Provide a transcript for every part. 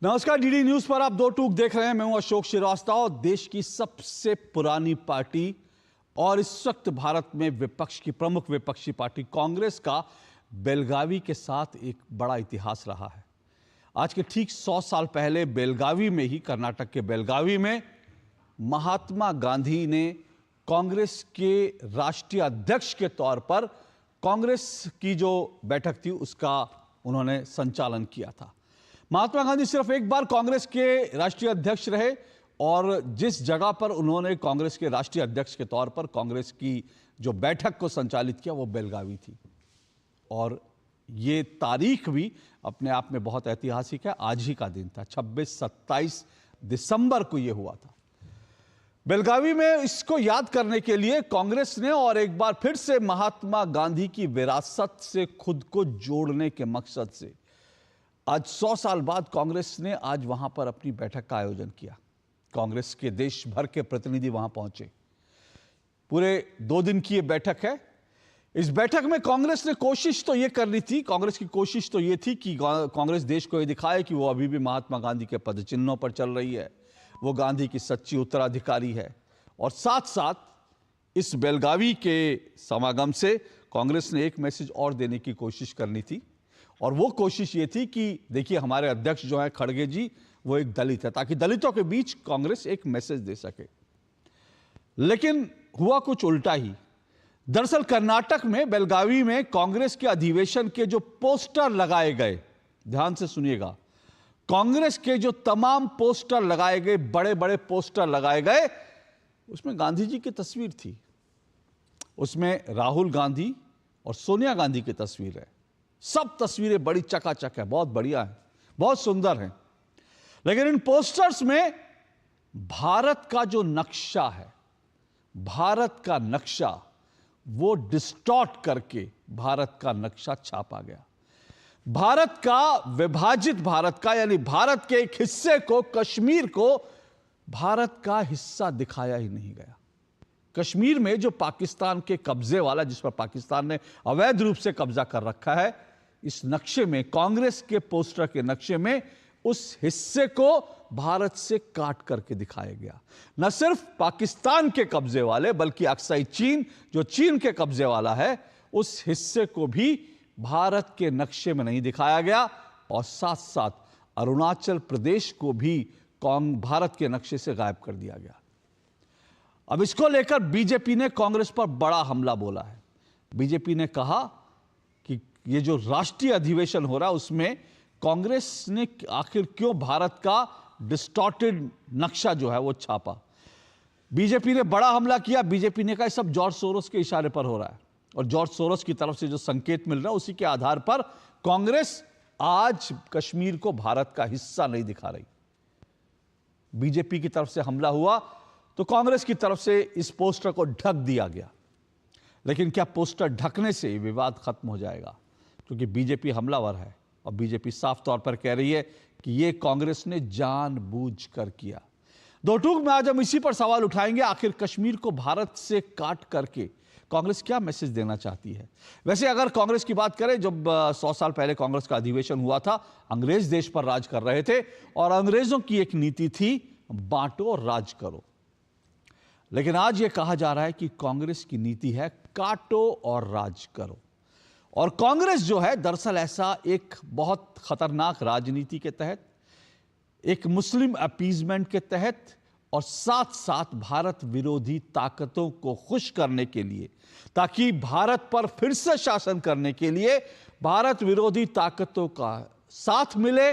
नमस्कार, DD news पर आप दो टूक देख रहे हैं। मैं हूं अशोक श्रीवास्तव। देश की सबसे पुरानी पार्टी और इस वक्त भारत में विपक्ष की प्रमुख विपक्षी पार्टी कांग्रेस का बेलगावी के साथ एक बड़ा इतिहास रहा है। आज के ठीक 100 साल पहले बेलगावी में ही, कर्नाटक के बेलगावी में, महात्मा गांधी ने कांग्रेस के राष्ट्रीय अध्यक्ष के तौर पर कांग्रेस की जो बैठक थी उसका उन्होंने संचालन किया था। महात्मा गांधी सिर्फ एक बार कांग्रेस के राष्ट्रीय अध्यक्ष रहे और जिस जगह पर उन्होंने कांग्रेस के राष्ट्रीय अध्यक्ष के तौर पर कांग्रेस की जो बैठक को संचालित किया वो बेलगावी थी। और ये तारीख भी अपने आप में बहुत ऐतिहासिक है। आज ही का दिन था, 26-27 दिसंबर को ये हुआ था बेलगावी में। इसको याद करने के लिए कांग्रेस ने और एक बार फिर से महात्मा गांधी की विरासत से खुद को जोड़ने के मकसद से आज 100 साल बाद कांग्रेस ने आज वहां पर अपनी बैठक का आयोजन किया। कांग्रेस के देश भर के प्रतिनिधि वहां पहुंचे। पूरे 2 दिन की ये बैठक है। इस बैठक में कांग्रेस ने कोशिश तो ये करनी थी, कांग्रेस की कोशिश तो ये थी कि कांग्रेस देश को ये दिखाए कि वो अभी भी महात्मा गांधी के पदचिन्हों पर चल रही है, वो गांधी की सच्ची उत्तराधिकारी है। और साथ साथ इस बेलगावी के समागम से कांग्रेस ने एक मैसेज और देने की कोशिश करनी थी। और वो कोशिश ये थी कि देखिए, हमारे अध्यक्ष जो है खड़गे जी, वो एक दलित है, ताकि दलितों के बीच कांग्रेस एक मैसेज दे सके। लेकिन हुआ कुछ उल्टा ही। दरअसल कर्नाटक में बेलगावी में कांग्रेस के अधिवेशन के जो पोस्टर लगाए गए, ध्यान से सुनिएगा, कांग्रेस के जो तमाम पोस्टर लगाए गए, बड़े बड़े पोस्टर लगाए गए, उसमें गांधी जी की तस्वीर थी। उसमें राहुल गांधी और सोनिया गांधी की तस्वीर है। सब तस्वीरें बड़ी चकाचक है, बहुत बढ़िया है, बहुत सुंदर है। लेकिन इन पोस्टर्स में भारत का जो नक्शा है, भारत का नक्शा, वो डिस्टॉर्ट करके भारत का नक्शा छापा गया। भारत का, विभाजित भारत का, यानी भारत के एक हिस्से को, कश्मीर को, भारत का हिस्सा दिखाया ही नहीं गया। कश्मीर में जो पाकिस्तान के कब्जे वाला, जिस पर पाकिस्तान ने अवैध रूप से कब्जा कर रखा है, इस नक्शे में, कांग्रेस के पोस्टर के नक्शे में, उस हिस्से को भारत से काट करके दिखाया गया। न सिर्फ पाकिस्तान के कब्जे वाले, बल्कि अक्साई चीन, जो चीन के कब्जे वाला है, उस हिस्से को भी भारत के नक्शे में नहीं दिखाया गया। और साथ साथ अरुणाचल प्रदेश को भी भारत के नक्शे से गायब कर दिया गया। अब इसको लेकर बीजेपी ने कांग्रेस पर बड़ा हमला बोला है। बीजेपी ने कहा कि ये जो राष्ट्रीय अधिवेशन हो रहा है उसमें कांग्रेस ने आखिर क्यों भारत का डिस्टॉर्टेड नक्शा जो है वो छापा। बीजेपी ने बड़ा हमला किया। बीजेपी ने कहा सब जॉर्ज सोरोस के इशारे पर हो रहा है, और जॉर्ज सोरोस की तरफ से जो संकेत मिल रहा है उसी के आधार पर कांग्रेस आज कश्मीर को भारत का हिस्सा नहीं दिखा रही। बीजेपी की तरफ से हमला हुआ तो कांग्रेस की तरफ से इस पोस्टर को ढक दिया गया। लेकिन क्या पोस्टर ढकने से विवाद खत्म हो जाएगा? क्योंकि बीजेपी हमलावर है और बीजेपी साफ तौर पर कह रही है कि यह कांग्रेस ने जानबूझकर किया। दो टूक में आज हम इसी पर सवाल उठाएंगे। आखिर कश्मीर को भारत से काट करके कांग्रेस क्या मैसेज देना चाहती है? वैसे अगर कांग्रेस की बात करें, जब 100 साल पहले कांग्रेस का अधिवेशन हुआ था, अंग्रेज देश पर राज कर रहे थे और अंग्रेजों की एक नीति थी, बांटो और राज करो। लेकिन आज यह कहा जा रहा है कि कांग्रेस की नीति है काटो और राज करो। और कांग्रेस जो है, दरअसल ऐसा एक बहुत खतरनाक राजनीति के तहत, एक मुस्लिम अपीजमेंट के तहत और साथ साथ भारत विरोधी ताकतों को खुश करने के लिए, ताकि भारत पर फिर से शासन करने के लिए भारत विरोधी ताकतों का साथ मिले।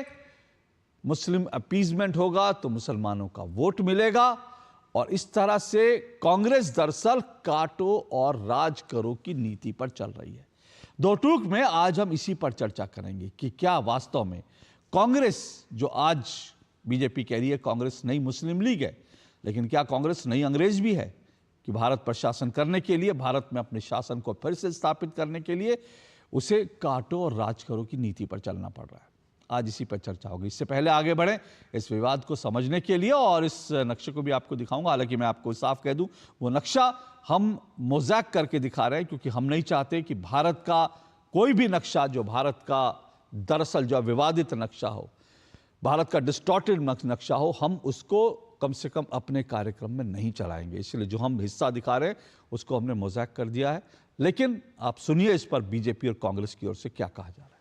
मुस्लिम अपीजमेंट होगा तो मुसलमानों का वोट मिलेगा। और इस तरह से कांग्रेस दरअसल काटो और राज करो की नीति पर चल रही है। दो टूक में आज हम इसी पर चर्चा करेंगे कि क्या वास्तव में कांग्रेस, जो आज बीजेपी कह रही है कांग्रेस नई मुस्लिम लीग है, लेकिन क्या कांग्रेस नई अंग्रेज भी है कि भारत पर शासन करने के लिए, भारत में अपने शासन को फिर से स्थापित करने के लिए उसे काटो और राज करो की नीति पर चलना पड़ रहा है? आज इसी पर चर्चा होगी। इससे पहले आगे बढ़ें इस विवाद को समझने के लिए, और इस नक्शे को भी आपको दिखाऊंगा। हालांकि मैं आपको साफ कह दूं, वो नक्शा हम मोज़ैक करके दिखा रहे हैं, क्योंकि हम नहीं चाहते कि भारत का कोई भी नक्शा, जो भारत का दरअसल जो विवादित नक्शा हो, भारत का डिस्टॉर्टेड नक्शा हो, हम उसको कम से कम अपने कार्यक्रम में नहीं चलाएंगे। इसलिए जो हम हिस्सा दिखा रहे हैं उसको हमने मोज़ैक कर दिया है। लेकिन आप सुनिए इस पर बीजेपी और कांग्रेस की ओर से क्या कहा जा रहा है।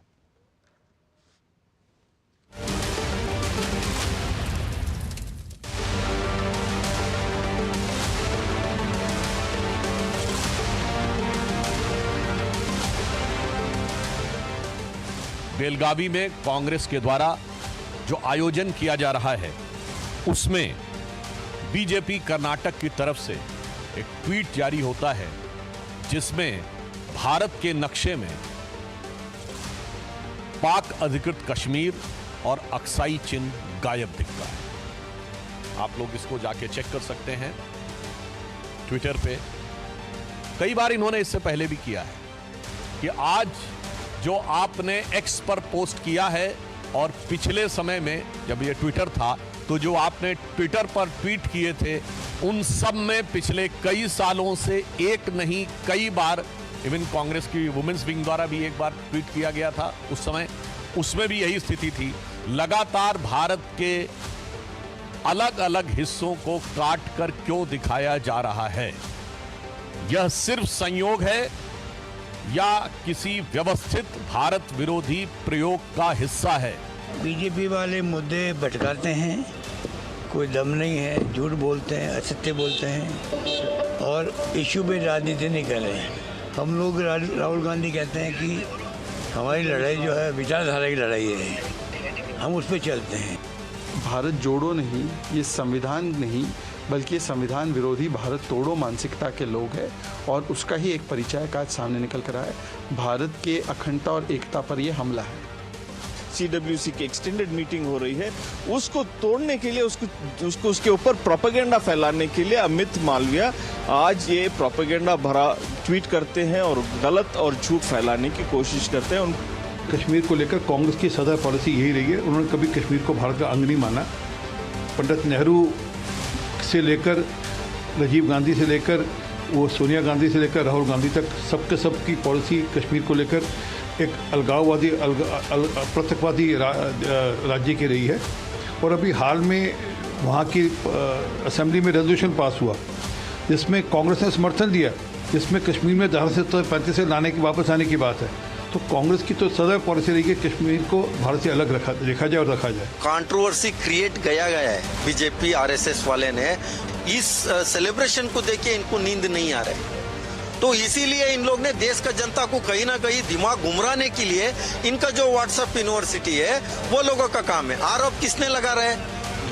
बेलगावी में कांग्रेस के द्वारा जो आयोजन किया जा रहा है उसमें बीजेपी कर्नाटक की तरफ से एक ट्वीट जारी होता है जिसमें भारत के नक्शे में पाक अधिकृत कश्मीर और अक्साई चिन्ह गायब दिखता है। आप लोग इसको जाके चेक कर सकते हैं ट्विटर पे। कई बार इन्होंने इससे पहले भी किया है कि आज जो आपने एक्स पर पोस्ट किया है और पिछले समय में जब ये ट्विटर था तो जो आपने ट्विटर पर ट्वीट किए थे उन सब में पिछले कई सालों से एक नहीं कई बार, इवन कांग्रेस की वुमेन्स विंग द्वारा भी एक बार ट्वीट किया गया था उस समय, उसमें भी यही स्थिति थी। लगातार भारत के अलग अलग हिस्सों को काट कर क्यों दिखाया जा रहा है? यह सिर्फ संयोग है या किसी व्यवस्थित भारत विरोधी प्रयोग का हिस्सा है? बीजेपी वाले मुद्दे भटकाते हैं, कोई दम नहीं है, झूठ बोलते हैं, असत्य बोलते हैं और इशू पे राजनीति नहीं कर रहे हैं। हम लोग राहुल गांधी कहते हैं कि हमारी लड़ाई जो है विचारधारा की लड़ाई है, हम उस पर चलते हैं। भारत जोड़ो नहीं, ये संविधान नहीं बल्कि संविधान विरोधी भारत तोड़ो मानसिकता के लोग हैं और उसका ही एक परिचय का आज सामने निकल कर आया है। भारत के अखंडता और एकता पर यह हमला है। CWC की एक्सटेंडेड मीटिंग हो रही है, उसको तोड़ने के लिए उसके ऊपर प्रोपेगेंडा फैलाने के लिए अमित मालविया आज ये प्रोपेगेंडा भरा ट्वीट करते हैं और गलत और झूठ फैलाने की कोशिश करते हैं। कश्मीर को लेकर कांग्रेस की सदा पॉलिसी यही रही है, उन्होंने कभी कश्मीर को भारत का अंग नहीं माना। पंडित नेहरू से लेकर राजीव गांधी से लेकर वो सोनिया गांधी से लेकर राहुल गांधी तक सबके सब की पॉलिसी कश्मीर को लेकर एक अलगाववादी पृथकवादी राज्य की रही है। और अभी हाल में वहाँ की असेंबली में रेजोल्यूशन पास हुआ जिसमें कांग्रेस ने समर्थन दिया, जिसमें कश्मीर में धारा 735 से लाने की वापस आने की बात है। तो कांग्रेस की तो सदैव पॉलिसी रही है कश्मीर को भारत से अलग देखा जाए और रखा जाए। कंट्रोवर्सी क्रिएट गया है बीजेपी आरएसएस वाले ने। इस सेलिब्रेशन को देख के इनको नींद नहीं आ रहा है, तो इसीलिए इन लोग ने देश का जनता को कहीं ना कहीं दिमाग घुमराने के लिए इनका जो व्हाट्सएप यूनिवर्सिटी है वो लोगों का काम है। आरोप किसने लगा रहा है?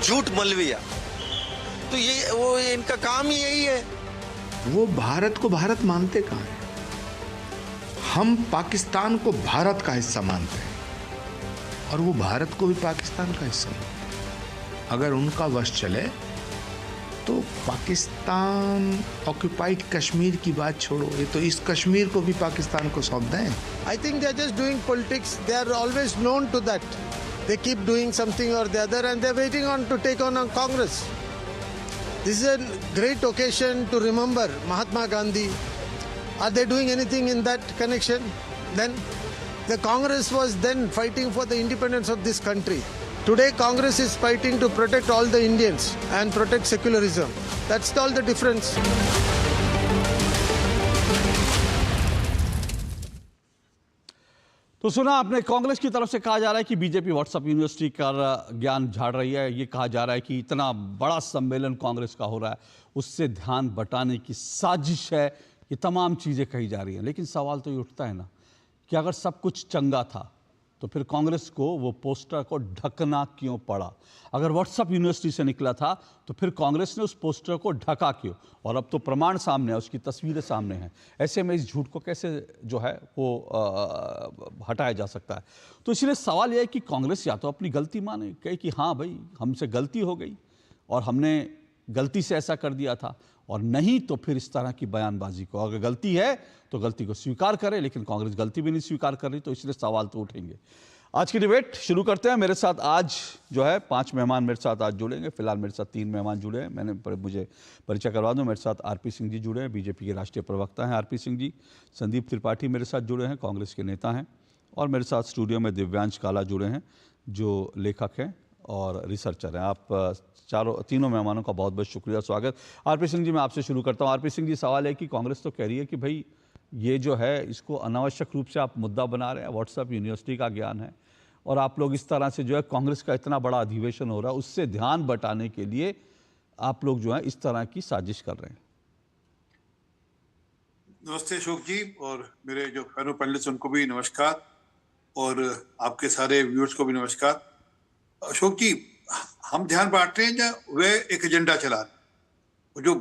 झूठ मलविया। तो ये वो इनका काम ही यही है। वो भारत को भारत मानते कहाँ हैं? हम पाकिस्तान को भारत का हिस्सा मानते हैं और वो भारत को भी पाकिस्तान का हिस्सा मानते हैं। अगर उनका वश चले तो पाकिस्तान ऑक्यूपाइड कश्मीर की बात छोड़ो, ये तो इस कश्मीर को भी पाकिस्तान को सौंप दें। I think they are just doing politics. They are always known to that. They keep doing something or the other, and they are waiting on to take on Congress. This is a great occasion to remember Mahatma Gandhi. Are they doing anything in that connection? Then the Congress was then fighting for the independence of this country. Today Congress is fighting to protect all the Indians and protect secularism. That's all the difference. तो सुना आपने, कांग्रेस की तरफ से कहा जा रहा है कि बीजेपी व्हाट्सएप यूनिवर्सिटी का ज्ञान झाड़ रही है। ये कहा जा रहा है कि इतना बड़ा सम्मेलन कांग्रेस का हो रहा है, उससे ध्यान बटाने की साजिश है। ये तमाम चीज़ें कही जा रही हैं, लेकिन सवाल तो ये उठता है ना कि अगर सब कुछ चंगा था तो फिर कांग्रेस को वो पोस्टर को ढकना क्यों पड़ा? अगर व्हाट्सएप यूनिवर्सिटी से निकला था तो फिर कांग्रेस ने उस पोस्टर को ढका क्यों? और अब तो प्रमाण सामने है, उसकी तस्वीरें सामने हैं। ऐसे में इस झूठ को कैसे जो है वो हटाया जा सकता है? तो इसलिए सवाल यह है कि कांग्रेस या तो अपनी गलती माने, कहे कि हाँ भाई हमसे गलती हो गई और हमने गलती से ऐसा कर दिया था, और नहीं तो फिर इस तरह की बयानबाजी को, अगर गलती है तो गलती को स्वीकार करें। लेकिन कांग्रेस गलती भी नहीं स्वीकार कर रही, तो इसलिए सवाल तो उठेंगे। आज की डिबेट शुरू करते हैं। मेरे साथ आज जो है 5 मेहमान मेरे साथ आज जुड़ेंगे। फिलहाल मेरे साथ 3 मेहमान जुड़े हैं। मुझे परिचय करवा दूं। मेरे साथ आरपी सिंह जी जुड़े हैं, बीजेपी के राष्ट्रीय प्रवक्ता हैं आरपी सिंह जी। संदीप त्रिपाठी मेरे साथ जुड़े हैं, कांग्रेस के नेता हैं। और मेरे साथ स्टूडियो में दिव्यांश काला जुड़े हैं, जो लेखक हैं और रिसर्चर हैं। आप तीनों मेहमानों का बहुत बहुत शुक्रिया, स्वागत। आरपी सिंह जी, मैं आपसे शुरू करता हूँ। आरपी सिंह जी, सवाल है कि कांग्रेस तो कह रही है कि भाई ये जो है इसको अनावश्यक रूप से आप मुद्दा बना रहे हैं, व्हाट्सएप यूनिवर्सिटी का ज्ञान है, और आप लोग इस तरह से जो है कांग्रेस का इतना बड़ा अधिवेशन हो रहा है उससे ध्यान बटाने के लिए आप लोग जो है इस तरह की साजिश कर रहे हैं। नमस्ते अशोक जी, और मेरे जो पैनल पैनलिस्ट उनको भी नमस्कार, और आपके सारे व्यूअर्स को भी नमस्कार। अशोक जी, हम ध्यान बांट रहे हैं या वे एक एजेंडा चला रहे हैं? वो जो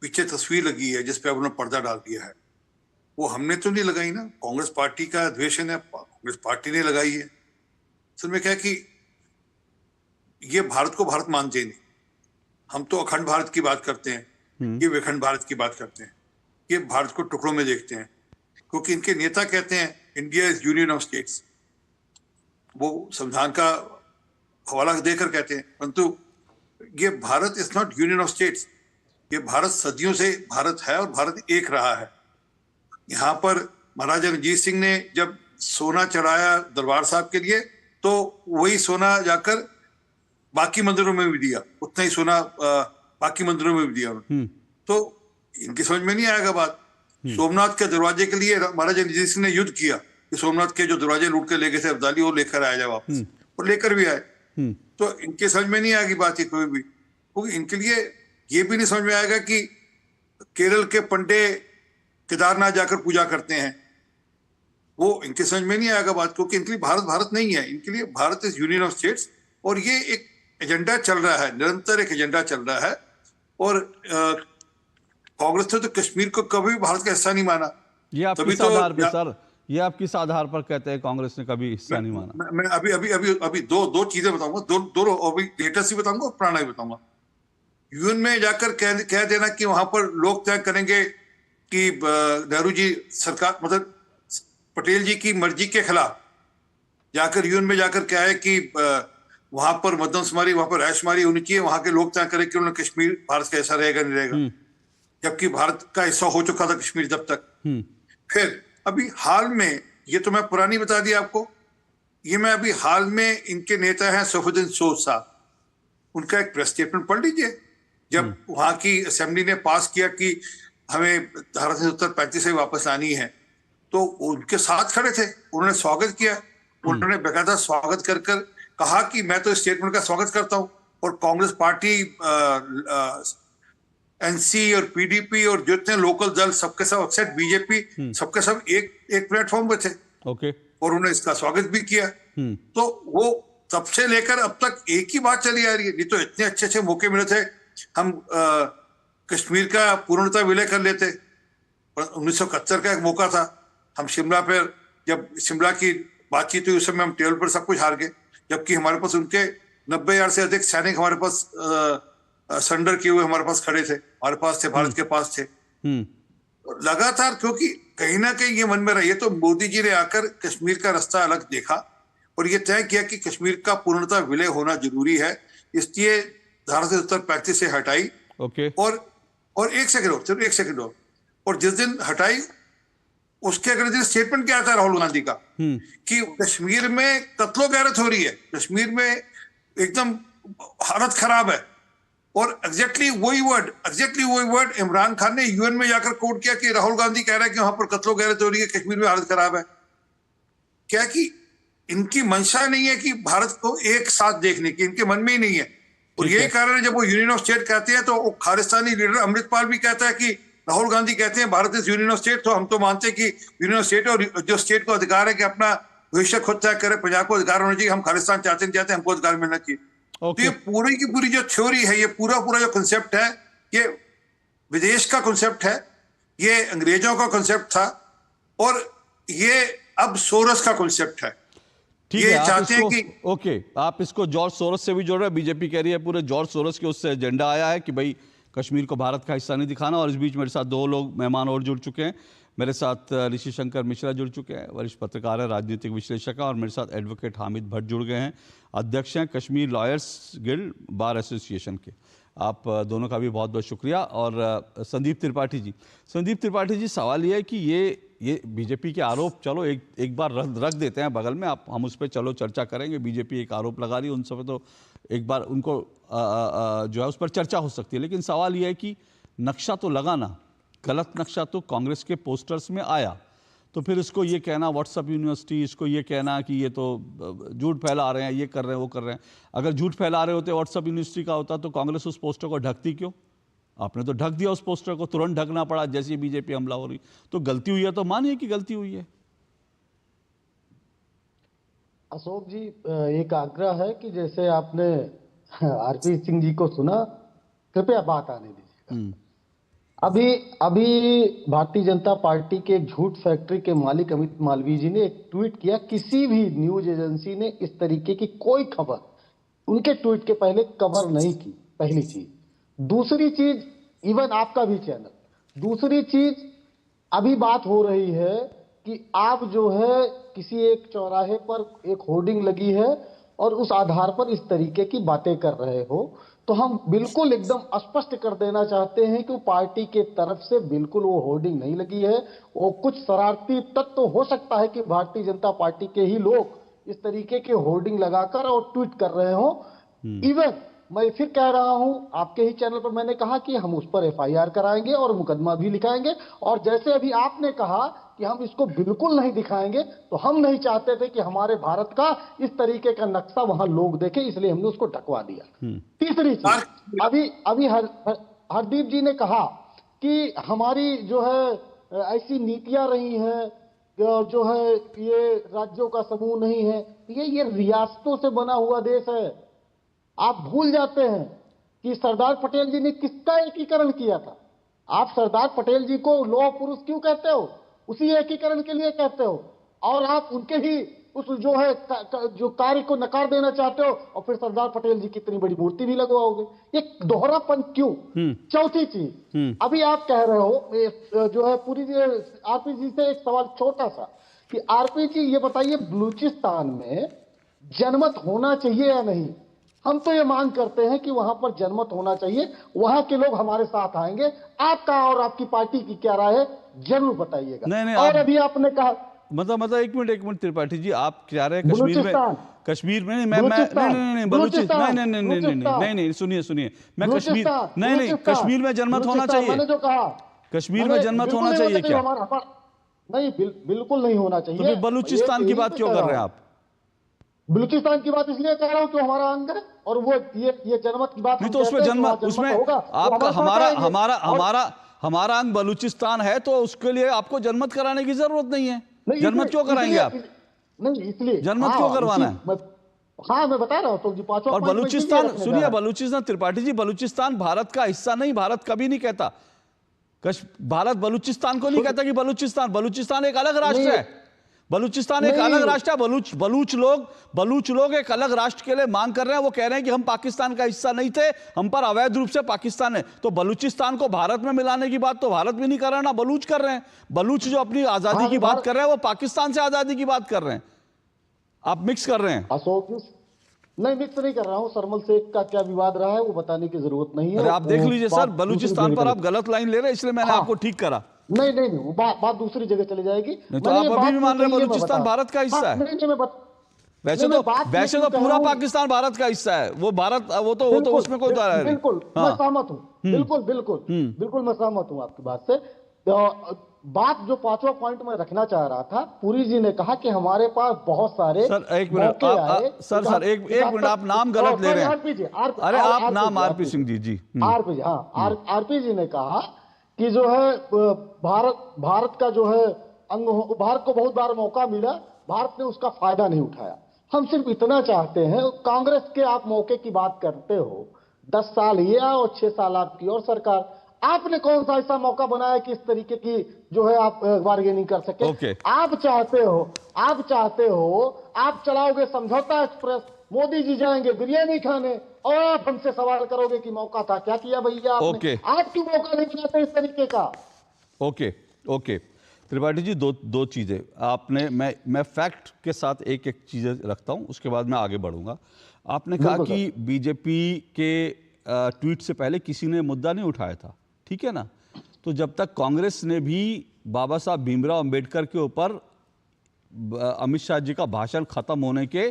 पीछे तस्वीर लगी है जिस पे उन्होंने पर्दा डाल दिया है, वो हमने तो नहीं लगाई ना, कांग्रेस पार्टी का अधिवेशन है, कांग्रेस पार्टी ने लगाई है। असल में क्या है कि ये भारत को भारत मानते नहीं। हम तो अखंड भारत की बात करते हैं, ये विखंड भारत की बात करते हैं, ये भारत को टुकड़ों में देखते हैं, क्योंकि इनके नेता कहते हैं India is union of states. वो संविधान का हवाला देकर कहते हैं, परंतु ये Bharat is not union of states. ये भारत सदियों से भारत है और भारत एक रहा है। यहाँ पर महाराजा रणजीत सिंह ने जब सोना चढ़ाया दरबार साहब के लिए, तो वही सोना जाकर बाकी मंदिरों में भी दिया, उतना ही सोना बाकी मंदिरों में भी दिया उन्होंने। तो इनकी समझ में नहीं आएगा बात। सोमनाथ के दरवाजे के लिए महाराजा रणजीत सिंह ने युद्ध किया कि सोमनाथ के जो दरवाजे लूट के ले गए थे अब्दाली, वो लेकर आया जाए वापस, और लेकर भी आए। तो इनके समझ में नहीं आएगी बात ये कोई भी, क्योंकि इनके लिए ये भी नहीं समझ में आएगा कि केरल के पंडे केदारनाथ जाकर पूजा करते हैं, वो इनके समझ में नहीं आएगा बात, क्योंकि इनके लिए भारत भारत नहीं है। इनके लिए Bharat is union of states, और ये एक एजेंडा चल रहा है, निरंतर एक एजेंडा चल रहा है। और कांग्रेस ने तो कश्मीर को कभी भी भारत का हिस्सा नहीं माना। ये आप किस आधार पर सर, ये आप किस आधार पर कहते हैं कांग्रेस ने कभी हिस्सा नहीं माना? मैं अभी दो चीजें बताऊंगा, दोनों अभी लेटेस्ट भी बताऊंगा और पुराना भी बताऊंगा। यूएन में जाकर कह देना कि वहां पर लोग तय करेंगे कि नेहरू जी सरकार, मतलब पटेल जी की मर्जी के खिलाफ जाकर यूएन में जाकर क्या है कि वहां पर मर्दमशुमारी, वहां पर ऐशमारी होनी चाहिए, वहां के लोग तय करें कि उन्होंने कश्मीर भारत का हिस्सा रहेगा नहीं रहेगा, जबकि भारत का हिस्सा हो चुका था कश्मीर तब तक। फिर अभी हाल में, ये तो मैं पुरानी बता दी आपको, ये मैं अभी हाल में इनके नेता हैं सैफुद्दीन सोज साहब, उनका एक प्रेस स्टेटमेंट पढ़ लीजिए। जब वहां की असेंबली ने पास किया कि हमें धारा 335 से वापस लानी है, तो उनके साथ खड़े थे, उन्होंने स्वागत किया, उन्होंने बेकायदा स्वागत कर कहा कि मैं तो इस स्टेटमेंट का स्वागत करता हूं। और कांग्रेस पार्टी, एनसी और पीडीपी और जितने लोकल दल सबके सब, एक्सेप्ट बीजेपी, सबके सब एक प्लेटफॉर्म पे थे। ओके। और उन्होंने इसका स्वागत भी किया। तो वो तब से लेकर अब तक एक ही बात चली आ रही है। नहीं तो इतने अच्छे अच्छे मौके मिले थे, हम कश्मीर का पूर्णतः विलय कर लेते। 1971 का एक मौका था, हम शिमला पर, जब शिमला की बातचीत हुई उस समय हम टेबल पर सब कुछ हार गए, जबकि हमारे पास उनके 90,000 से अधिक सैनिक हमारे पास सरेंडर किए हुए हमारे पास खड़े थे, हमारे पास थे, भारत के पास थे। लगातार, क्योंकि कहीं ना कहीं ये मन में रहा, ये तो मोदी जी ने आकर कश्मीर का रास्ता अलग देखा और ये तय किया कि कश्मीर का पूर्णतः विलय होना जरूरी है, इसलिए धारा 335 से हटाई। ओके। और एक सेकंड और जिस दिन हटाई उसके अगले दिन स्टेटमेंट क्या आता है राहुल गांधी का कि कश्मीर में कत्लो गैरत हो रही है, कश्मीर में एकदम हालत खराब है। और एग्जैक्टली वही वर्ड इमरान खान ने यूएन में जाकर कोट किया कि राहुल गांधी कह रहा है कि वहां पर कत्लो गैरत हो रही है, कश्मीर में हालत खराब है। क्या कि इनकी मंशा नहीं है कि भारत को एक साथ देखने की, इनके मन में ही नहीं है। और यही कारण है जब वो यूनियन ऑफ स्टेट कहते हैं तो खालिस्तानी लीडर अमृतपाल भी कहता है कि राहुल गांधी कहते हैं Bharat is union of state, तो हम तो मानते हैं कि यूनियन ऑफ स्टेट, और जो स्टेट को अधिकार है कि अपना भविष्य खुद तय करे, पंजाब को अधिकार होना चाहिए, हम खालिस्तान चाहते नहीं चाहते, हमको अधिकार मिलना चाहिए। तो ये पूरी की पूरी जो थ्योरी है, ये पूरा जो कंसेप्ट है, ये विदेश का कंसेप्ट है, ये अंग्रेजों का कंसेप्ट था और ये अब सोरस का कंसेप्ट है। ठीक है, चाहते हैं कि ओके, आप इसको जॉर्ज सोरस से भी जोड़ रहे हैं। बीजेपी कह रही है पूरे जॉर्ज सोरस के उससे एजेंडा आया है कि भाई कश्मीर को भारत का हिस्सा नहीं दिखाना। और इस बीच मेरे साथ दो लोग मेहमान और जुड़ चुके हैं। मेरे साथ ऋषि शंकर मिश्रा जुड़ चुके हैं, वरिष्ठ पत्रकार है, राजनीतिक विश्लेषक है, और मेरे साथ एडवोकेट हामिद भट्ट जुड़ गए हैं, अध्यक्ष हैं Kashmir lawyers guild bar association के। आप दोनों का भी बहुत बहुत शुक्रिया। और संदीप त्रिपाठी जी, सवाल ये है कि ये बीजेपी के आरोप, चलो एक बार रख देते हैं बगल में, आप हम उस पर चलो चर्चा करेंगे। बीजेपी एक आरोप लगा रही है, उन सब तो एक बार उनको जो है उस पर चर्चा हो सकती है। लेकिन सवाल यह है कि नक्शा तो लगा ना, गलत नक्शा तो कांग्रेस के पोस्टर्स में आया, तो फिर इसको ये कहना व्हाट्सएप यूनिवर्सिटी, इसको ये कहना कि ये तो झूठ फैला रहे हैं, ये कर रहे हैं, वो कर रहे हैं। अगर झूठ फैला रहे होते व्हाट्सएप यूनिवर्सिटी का होता तो कांग्रेस उस पोस्टर को ढकती क्यों? आपने तो ढक दिया उस पोस्टर को, तुरंत ढकना पड़ा जैसे बीजेपी हमला हो रही। तो गलती हुई है तो मानिए कि गलती हुई है। अशोक जी, एक आग्रह है कि जैसे आपने आरपी सिंह जी को सुना, कृपया बात आने दीजिएगा। अभी भारतीय जनता पार्टी के एक झूठ फैक्ट्री के मालिक अमित मालवीय जी ने एक ट्वीट किया। किसी भी न्यूज एजेंसी ने इस तरीके की कोई खबर उनके ट्वीट के पहले कवर नहीं की, पहली चीज। दूसरी चीज, इवन आपका भी चैनल। दूसरी चीज, अभी बात हो रही है कि आप जो है किसी एक चौराहे पर एक होर्डिंग लगी है और उस आधार पर इस तरीके की बातें कर रहे हो, तो हम बिल्कुल एकदम स्पष्ट कर देना चाहते हैं कि वो पार्टी के तरफ से बिल्कुल वो होर्डिंग नहीं लगी है। वो कुछ शरारती तत्व हो सकता है कि भारतीय जनता पार्टी के ही लोग इस तरीके के होर्डिंग लगाकर और ट्वीट कर रहे हो। इवन मैं फिर कह रहा हूं, आपके ही चैनल पर मैंने कहा कि हम उस पर एफआईआर कराएंगे और मुकदमा भी लिखाएंगे। और जैसे अभी आपने कहा कि हम इसको बिल्कुल नहीं दिखाएंगे, तो हम नहीं चाहते थे कि हमारे भारत का इस तरीके का नक्शा वहां लोग देखें, इसलिए हमने उसको ढकवा दिया। तीसरी चीज, अभी हरदीप जी ने कहा कि हमारी जो है ऐसी नीतियां रही हैं जो है ये राज्यों का समूह नहीं है, ये रियासतों से बना हुआ देश है। आप भूल जाते हैं कि सरदार पटेल जी ने किसका एकीकरण किया था। आप सरदार पटेल जी को लौह पुरुष क्यों कहते हो? उसी एकीकरण के लिए कहते हो। और आप उनके ही उस जो है जो कार्य को नकार देना चाहते हो और फिर सरदार पटेल जी की इतनी बड़ी मूर्ति भी लगवाओगे। ये दोहरापन क्यों? चौथी चीज, अभी आप कह रहे हो जो है पूरी आरपी जी से एक सवाल छोटा सा कि आरपी जी ये बताइए, बलूचिस्तान में जनमत होना चाहिए या नहीं? हम तो ये मांग करते हैं कि वहां पर जनमत होना चाहिए, वहां के लोग हमारे साथ आएंगे। आपका और आपकी पार्टी की क्या राय है, जरूर बताइएगा। नहीं, और अभी आपने कहा मतलब एक मिनट त्रिपाठी जी, आप कह रहे हैं कश्मीर में नहीं, बलूचिस्तान नहीं, सुनिए, मैं कश्मीर नहीं, कश्मीर में जनमत होना चाहिए। मैंने जो कहा कश्मीर में जनमत होना चाहिए क्या? नहीं, बिल्कुल नहीं होना चाहिए। तो फिर बलूचिस्तान की बात क्यों कर रहे हैं आप? बलूचिस्तान की बात इसलिए कह रहा हूं कि हमारा अंग है और वो ये जनमत की बात नहीं, तो उसमें उसमें आपका हमारा अंग बलूचिस्तान है, तो उसके लिए आपको जनमत कराने की जरूरत नहीं है। जनमत क्यों कराएंगे आप? नहीं, इसलिए जनमत क्यों करवाना है? हाँ, मैं बता रहा हूं तो जी, पांचवा। और बलूचिस्तान, सुनिए, बलूचिस्तान, त्रिपाठी जी, बलूचिस्तान भारत का हिस्सा नहीं, भारत कभी नहीं कहता। भारत बलूचिस्तान को नहीं कहता कि बलूचिस्तान एक अलग राष्ट्र है। बलूचिस्तान एक अलग राष्ट्र है। बलूच लोग एक अलग राष्ट्र के लिए मांग कर रहे हैं। वो कह रहे हैं कि हम पाकिस्तान का हिस्सा नहीं थे, हम पर अवैध रूप से पाकिस्तान है। तो बलूचिस्तान को भारत में मिलाने की बात तो भारत भी नहीं कर रहा, ना बलूच कर रहे हैं। बलूच जो अपनी आजादी की बात कर रहे हैं, वो पाकिस्तान से आजादी की बात कर रहे हैं। आप मिक्स कर रहे हैं। अशोक, नहीं, मिक्स नहीं कर रहा हूं। सरमल शेख का क्या विवाद रहा है वो बताने की जरूरत नहीं है। अरे आप देख लीजिए सर, बलूचिस्तान पर आप गलत लाइन ले रहे हैं, इसलिए मैंने आपको ठीक करा। नहीं, वो बात दूसरी जगह चली जाएगी। तो आप अभी भी मान रहे हैं बलूचिस्तान भारत का हिस्सा है? वैसे तो पूरा पाकिस्तान भारत का हिस्सा है। वो भारत, वो तो उसमें कोई दायरा नहीं। बिल्कुल मैं सहमत हूँ, बिल्कुल मैं सहमत हूँ आपकी बात से। बात जो पांचवा पॉइंट में रखना चाह रहा था, पुरी जी ने कहा कि हमारे पास बहुत सारे। सर एक मिनट, सर एक मिनट, आप नाम गलत ले रहे हैं। अरे आप नाम आरपी सिंह जी। आरपी, हाँ, आरपी जी ने कहा कि जो है भारत का जो है अंग, भारत को बहुत बार मौका मिला, भारत ने उसका फायदा नहीं उठाया। हम सिर्फ इतना चाहते हैं, कांग्रेस के आप मौके की बात करते हो, 10 साल ये और 6 साल आपकी और सरकार। आपने कौन सा ऐसा मौका बनाया कि इस तरीके की जो है आप बार्गेनिंग कर सके? आप चाहते हो आप चलाओगे समझौता एक्सप्रेस, मोदी जी जाएंगे बिरयानी खाने और आप हमसे सवाल करोगे कि मौका था, क्या किया भैया आपने? आप क्यों मौका नहीं बनाते इस तरीके का? ओके त्रिपाठी जी, दो चीजें आपने, मैं फैक्ट के साथ एक चीजें रखता हूं, उसके बाद मैं आगे बढ़ूंगा। आपने कहा कि बीजेपी के ट्वीट से पहले किसी ने मुद्दा नहीं उठाया था, ठीक है ना? तो जब तक कांग्रेस ने भी बाबा साहब भीमराव अंबेडकर के ऊपर अमित शाह जी का भाषण खत्म होने के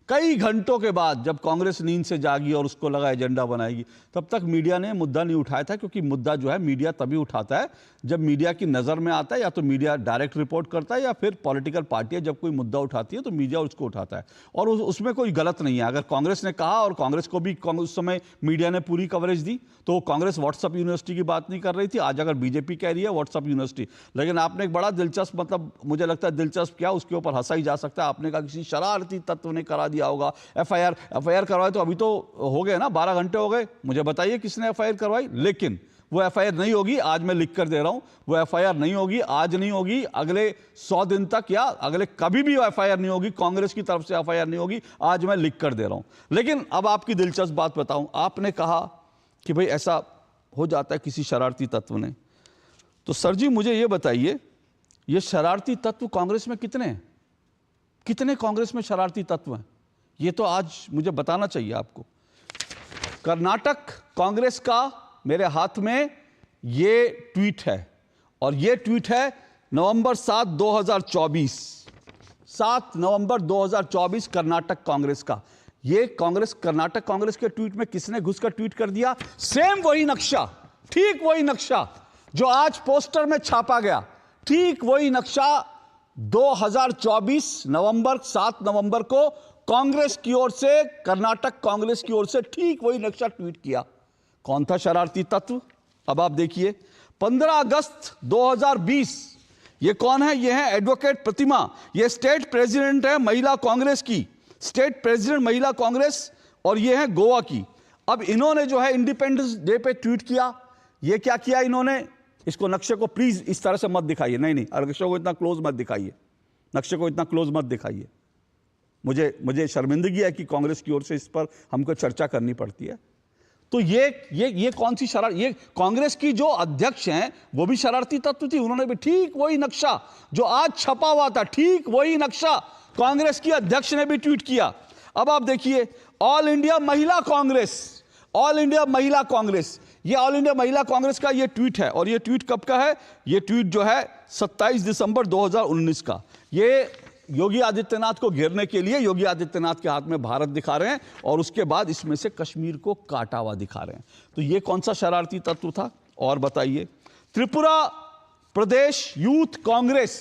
कई घंटों के बाद जब कांग्रेस नींद से जागी और उसको लगा एजेंडा बनाएगी, तब तक मीडिया ने मुद्दा नहीं उठाया था, क्योंकि मुद्दा जो है मीडिया तभी उठाता है जब मीडिया की नज़र में आता है, या तो मीडिया डायरेक्ट रिपोर्ट करता है या फिर पॉलिटिकल पार्टियां जब कोई मुद्दा उठाती है तो मीडिया उसको उठाता है। और उसमें कोई गलत नहीं है। अगर कांग्रेस ने कहा और कांग्रेस को भी उस समय मीडिया ने पूरी कवरेज दी, तो कांग्रेस व्हाट्सएप यूनिवर्सिटी की बात नहीं कर रही थी। आज अगर बीजेपी कह रही है व्हाट्सएप यूनिवर्सिटी, लेकिन आपने एक बड़ा दिलचस्प, मतलब मुझे लगता है दिलचस्प क्या, उसके ऊपर हंसा ही जा सकता है। आपने कहा किसी शरारती तत्व ने करा दिया होगा एफआईआर करवाए, तो अभी तो हो गए ना, 12 घंटे हो गए। मुझे बताइए किसने एफआईआर करवाई। लेकिन वो एफआईआर नहीं होगी, आज मैं लिख कर दे रहा हूं, वो एफआईआर नहीं होगी, आज नहीं होगी, अगले 100 दिन तक या अगले कभी भी एफआईआर नहीं होगी, कांग्रेस की तरफ से एफआईआर नहीं होगी, आज मैं लिख कर दे रहा हूं। लेकिन अब आपकी दिलचस्प बात बताऊं, आपने कहा कि भाई ऐसा हो जाता है किसी शरारती तत्व ने, तो सर जी मुझे ये बताइए, ये शरारती तत्व कांग्रेस में कितने हैं? कितने कांग्रेस में शरारती तत्व हैं? ये तो आज मुझे बताना चाहिए आपको। कर्नाटक कांग्रेस का मेरे हाथ में ये ट्वीट है, और ये ट्वीट है नवंबर 7, 2024, 7 नवंबर 2024 कर्नाटक कांग्रेस का। ये कांग्रेस, कर्नाटक कांग्रेस के ट्वीट में किसने घुसकर ट्वीट कर दिया? सेम वही नक्शा, ठीक वही नक्शा जो आज पोस्टर में छापा गया, ठीक वही नक्शा 2024 नवंबर 7 नवंबर को कांग्रेस की ओर से, कर्नाटक कांग्रेस की ओर से ठीक वही नक्शा ट्वीट किया। कौन था शरारती तत्व? अब आप देखिए, 15 अगस्त 2020, ये कौन है? ये है एडवोकेट प्रतिमा, ये स्टेट प्रेसिडेंट है महिला कांग्रेस की, स्टेट प्रेसिडेंट महिला कांग्रेस, और ये है गोवा की। अब इन्होंने जो है इंडिपेंडेंस डे पे ट्वीट किया। ये क्या किया इन्होंने? इसको नक्शे को प्लीज इस तरह से मत दिखाइए, नहीं, नक्शे को इतना क्लोज मत दिखाइए, नक्शे को इतना क्लोज मत दिखाइए। मुझे शर्मिंदगी है कि कांग्रेस की ओर से इस पर हमको चर्चा करनी पड़ती है। तो ये कौन सी शरारत? ये कांग्रेस की जो अध्यक्ष हैं वो भी शरारती तत्व थी, उन्होंने भी ठीक वही नक्शा जो आज छपा हुआ था, ठीक वही नक्शा कांग्रेस की अध्यक्ष ने भी ट्वीट किया। अब आप देखिए, ऑल इंडिया महिला कांग्रेस, ऑल इंडिया महिला कांग्रेस, ये ऑल इंडिया महिला कांग्रेस का ये ट्वीट है, और ये ट्वीट कब का है? ये ट्वीट जो है 27 दिसंबर 2019 का। ये योगी आदित्यनाथ को घेरने के लिए योगी आदित्यनाथ के हाथ में भारत दिखा रहे हैं, और उसके बाद इसमें से कश्मीर को काटा हुआ दिखा रहे हैं। तो ये कौन सा शरारती तत्व था? और बताइए, त्रिपुरा प्रदेश यूथ कांग्रेस,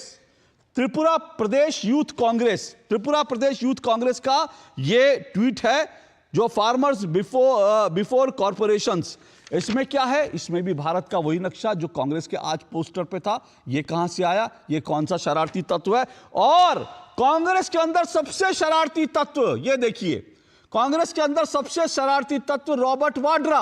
त्रिपुरा प्रदेश यूथ कांग्रेस, त्रिपुरा प्रदेश यूथ कांग्रेस का ये ट्वीट है जो फार्मर्स बिफोर कॉर्पोरेशंस। इसमें क्या है? इसमें भी भारत का वही नक्शा जो कांग्रेस के आज पोस्टर पे था। ये कहां से आया? ये कौन सा शरारती तत्व है? और कांग्रेस के अंदर सबसे शरारती तत्व, ये देखिए, कांग्रेस के अंदर सबसे शरारती तत्व रॉबर्ट वाड्रा।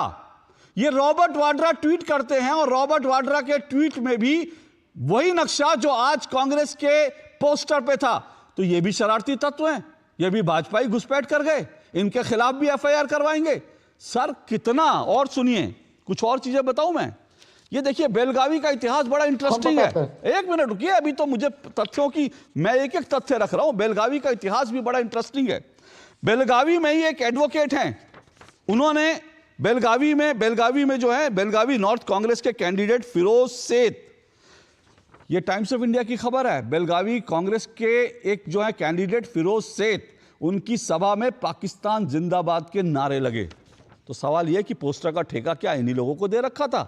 ये रॉबर्ट वाड्रा ट्वीट करते हैं, और रॉबर्ट वाड्रा के ट्वीट में भी वही नक्शा जो आज कांग्रेस के पोस्टर पे था। तो ये भी शरारती तत्व हैं, ये भी भाजपा ही घुसपैठ कर गए, इनके खिलाफ भी एफआईआर करवाएंगे। सर कितना, और सुनिए कुछ और चीजें बताऊं मैं। ये देखिए, बेलगावी का इतिहास बड़ा इंटरेस्टिंग है। एक मिनट रुकिए, अभी तो मुझे तथ्यों की, मैं एक एक तथ्य रख रहा हूं। बेलगावी का इतिहास भी बड़ा इंटरेस्टिंग है। बेलगावी में ही एक एडवोकेट हैं, उन्होंने बेलगावी में जो है, बेलगावी नॉर्थ कांग्रेस के कैंडिडेट फिरोज सेठ, ये टाइम्स ऑफ इंडिया की खबर है, बेलगावी कांग्रेस के एक जो है कैंडिडेट फिरोज सेठ, उनकी सभा में पाकिस्तान जिंदाबाद के नारे लगे। तो सवाल यह कि पोस्टर का ठेका क्या इन्हीं लोगों को दे रखा था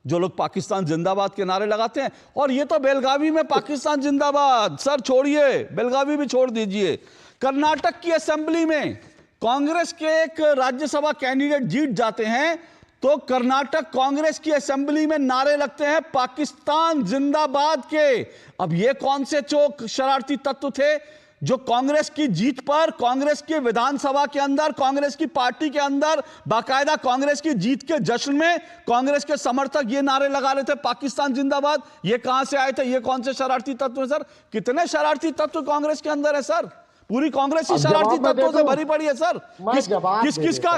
जो लोग पाकिस्तान जिंदाबाद के नारे लगाते हैं? और ये तो बेलगावी में पाकिस्तान जिंदाबाद, सर छोड़िए, बेलगावी भी छोड़ दीजिए। कर्नाटक की असेंबली में कांग्रेस के एक राज्यसभा कैंडिडेट जीत जाते हैं, तो कर्नाटक कांग्रेस की असेंबली में नारे लगते हैं पाकिस्तान जिंदाबाद के। अब ये कौन से चौक शरारती तत्व थे जो कांग्रेस की जीत पर, कांग्रेस के विधानसभा के अंदर, कांग्रेस की पार्टी के अंदर, बाकायदा कांग्रेस की जीत के जश्न में कांग्रेस के समर्थक ये नारे लगा रहे थे पाकिस्तान जिंदाबाद? ये कहां से आए थे? ये कौन से शरारती तत्व है सर? कितने शरारती तत्व कांग्रेस के अंदर है सर? पूरी कांग्रेस ही शरारती तत्वों से भरी पड़ी है सर।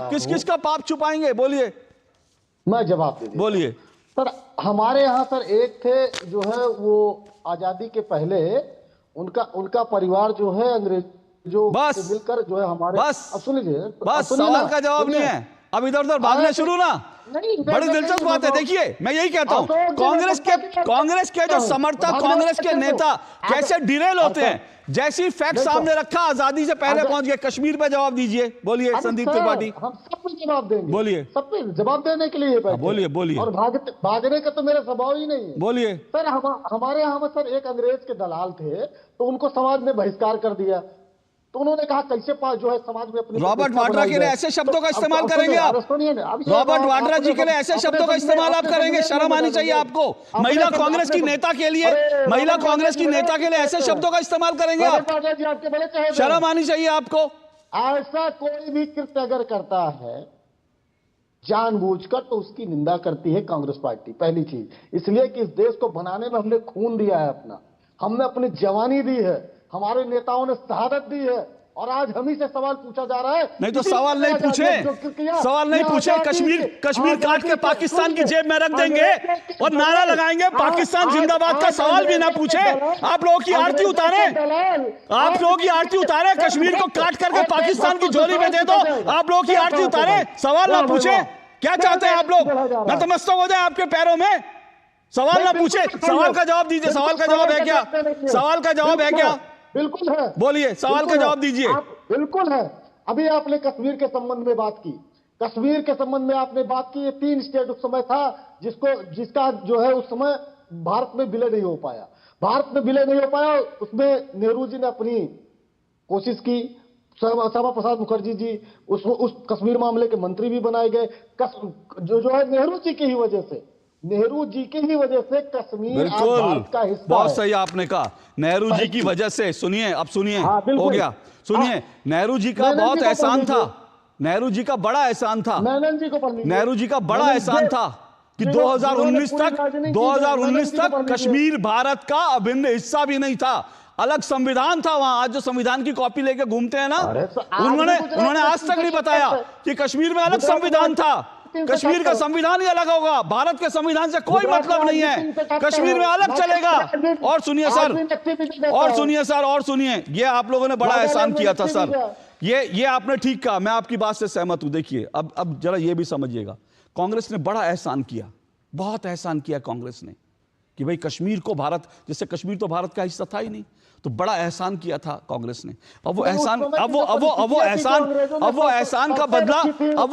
किस किस का पाप छुपाएंगे? बोलिए। मैं जवाब दे, बोलिए सर। हमारे यहाँ सर एक थे जो है वो आजादी के पहले उनका परिवार जो है अंग्रेजों से मिलकर जो है हमारे, बस सुन लीजिए, बस सवाल का जवाब नहीं है, अब इधर उधर भागने शुरू ना, नहीं, बड़ी दिलचस्प बात है। देखिए मैं यही कहता हूं, कांग्रेस के जो समर्थक, कांग्रेस के नेता कैसे डिरेल होते हैं। जैसी फैक्ट सामने रखा, आजादी से पहले पहुंच गए। कश्मीर पे जवाब दीजिए, बोलिए संदीप त्रिपाठी। हम सब पे जवाब देंगे, बोलिए। सब पे जवाब देने के लिए बैठे। बोलिए बोलिए। और भागने का तो मेरा स्वभाव ही नहीं है। बोलिए। सर हमारे यहाँ में सर एक अंग्रेज के दलाल थे, तो उनको समाज ने बहिष्कार कर दिया। तो उन्होंने कहा कैसे जो है समाज में अपनी रॉबर्ट वाड्रा के लिए ऐसे शब्दों का इस्तेमाल करेंगे आप? रॉबर्ट वाड्रा जी के लिए ऐसे शब्दों का इस्तेमाल आप करेंगे? शर्म आनी चाहिए आपको। महिला कांग्रेस की नेता के लिए, महिला कांग्रेस की नेता के लिए ऐसे शब्दों का इस्तेमाल करेंगे आप? शर्म आनी चाहिए आपको। ऐसा कोई भी कृत्य अगर करता है जानबूझकर, तो उसकी निंदा करती है कांग्रेस पार्टी। पहली चीज, इसलिए कि इस देश को बनाने में हमने खून दिया है अपना, हमने अपनी जवानी दी है, हमारे नेताओं ने शहादत दी है, और आज हम ही से सवाल पूछा जा रहा है। नहीं तो सवाल नहीं पूछे, सवाल नहीं पूछे। कश्मीर काट के पाकिस्तान की जेब में रख देंगे और नारा लगाएंगे पाकिस्तान जिंदाबाद का सवाल भी ना पूछे। आप लोगों की आरती उतारे, आप लोगों की आरती उतारे, कश्मीर को काट करके पाकिस्तान की झोली में दे दो। आप लोगों की आरती उतारे, सवाल ना पूछे। क्या चाहते हैं आप लोग? नतमस्तक हो जाए आपके पैरों में। सवाल ना पूछे, सवाल का जवाब दीजिए। सवाल का जवाब है क्या? सवाल का जवाब है क्या? बिल्कुल है। बोलिए, सवाल का जवाब दीजिए। बिल्कुल है। अभी आपने कश्मीर के संबंध में बात की, कश्मीर के संबंध में आपने बात की। ये 3 स्टेट उस समय था जिसका जो है उस समय भारत में विलय नहीं हो पाया। भारत में विलय नहीं हो पाया, उसमें नेहरू जी ने अपनी कोशिश की, श्यामा प्रसाद मुखर्जी जी उस कश्मीर मामले के मंत्री भी बनाए गए। जो है नेहरू जी की ही वजह से, नेहरू जी की ही वजह से कश्मीर भारत का हिस्सा है। बहुत सही आपने कहा, नेहरू जी की वजह से। सुनिए, अब सुनिए, हो गया। सुनिए, नेहरू जी का बहुत एहसान था, नेहरू जी का बड़ा एहसान था, नेहरू जी का बड़ा एहसान था कि 2019 तक कश्मीर भारत का अभिन्न हिस्सा भी नहीं था। अलग संविधान था वहां। आज जो संविधान की कॉपी लेके घूमते हैं ना, उन्होंने आज तक नहीं बताया कि कश्मीर में अलग संविधान था। कश्मीर का संविधान ही अलग होगा, भारत के संविधान से कोई मतलब नहीं है। कश्मीर में अलग चलेगा। और सुनिए सर, और सुनिए, ये आप लोगों ने बड़ा एहसान किया था सर। ये आपने ठीक कहा, मैं आपकी बात से सहमत हूं। देखिए, अब जरा ये भी समझिएगा, कांग्रेस ने बड़ा एहसान किया, बहुत एहसान किया कांग्रेस ने कि भाई कश्मीर को भारत, जैसे कश्मीर तो भारत का हिस्सा था ही नहीं, तो बड़ा एहसान किया था कांग्रेस ने। अब वो एहसान का बदला, अब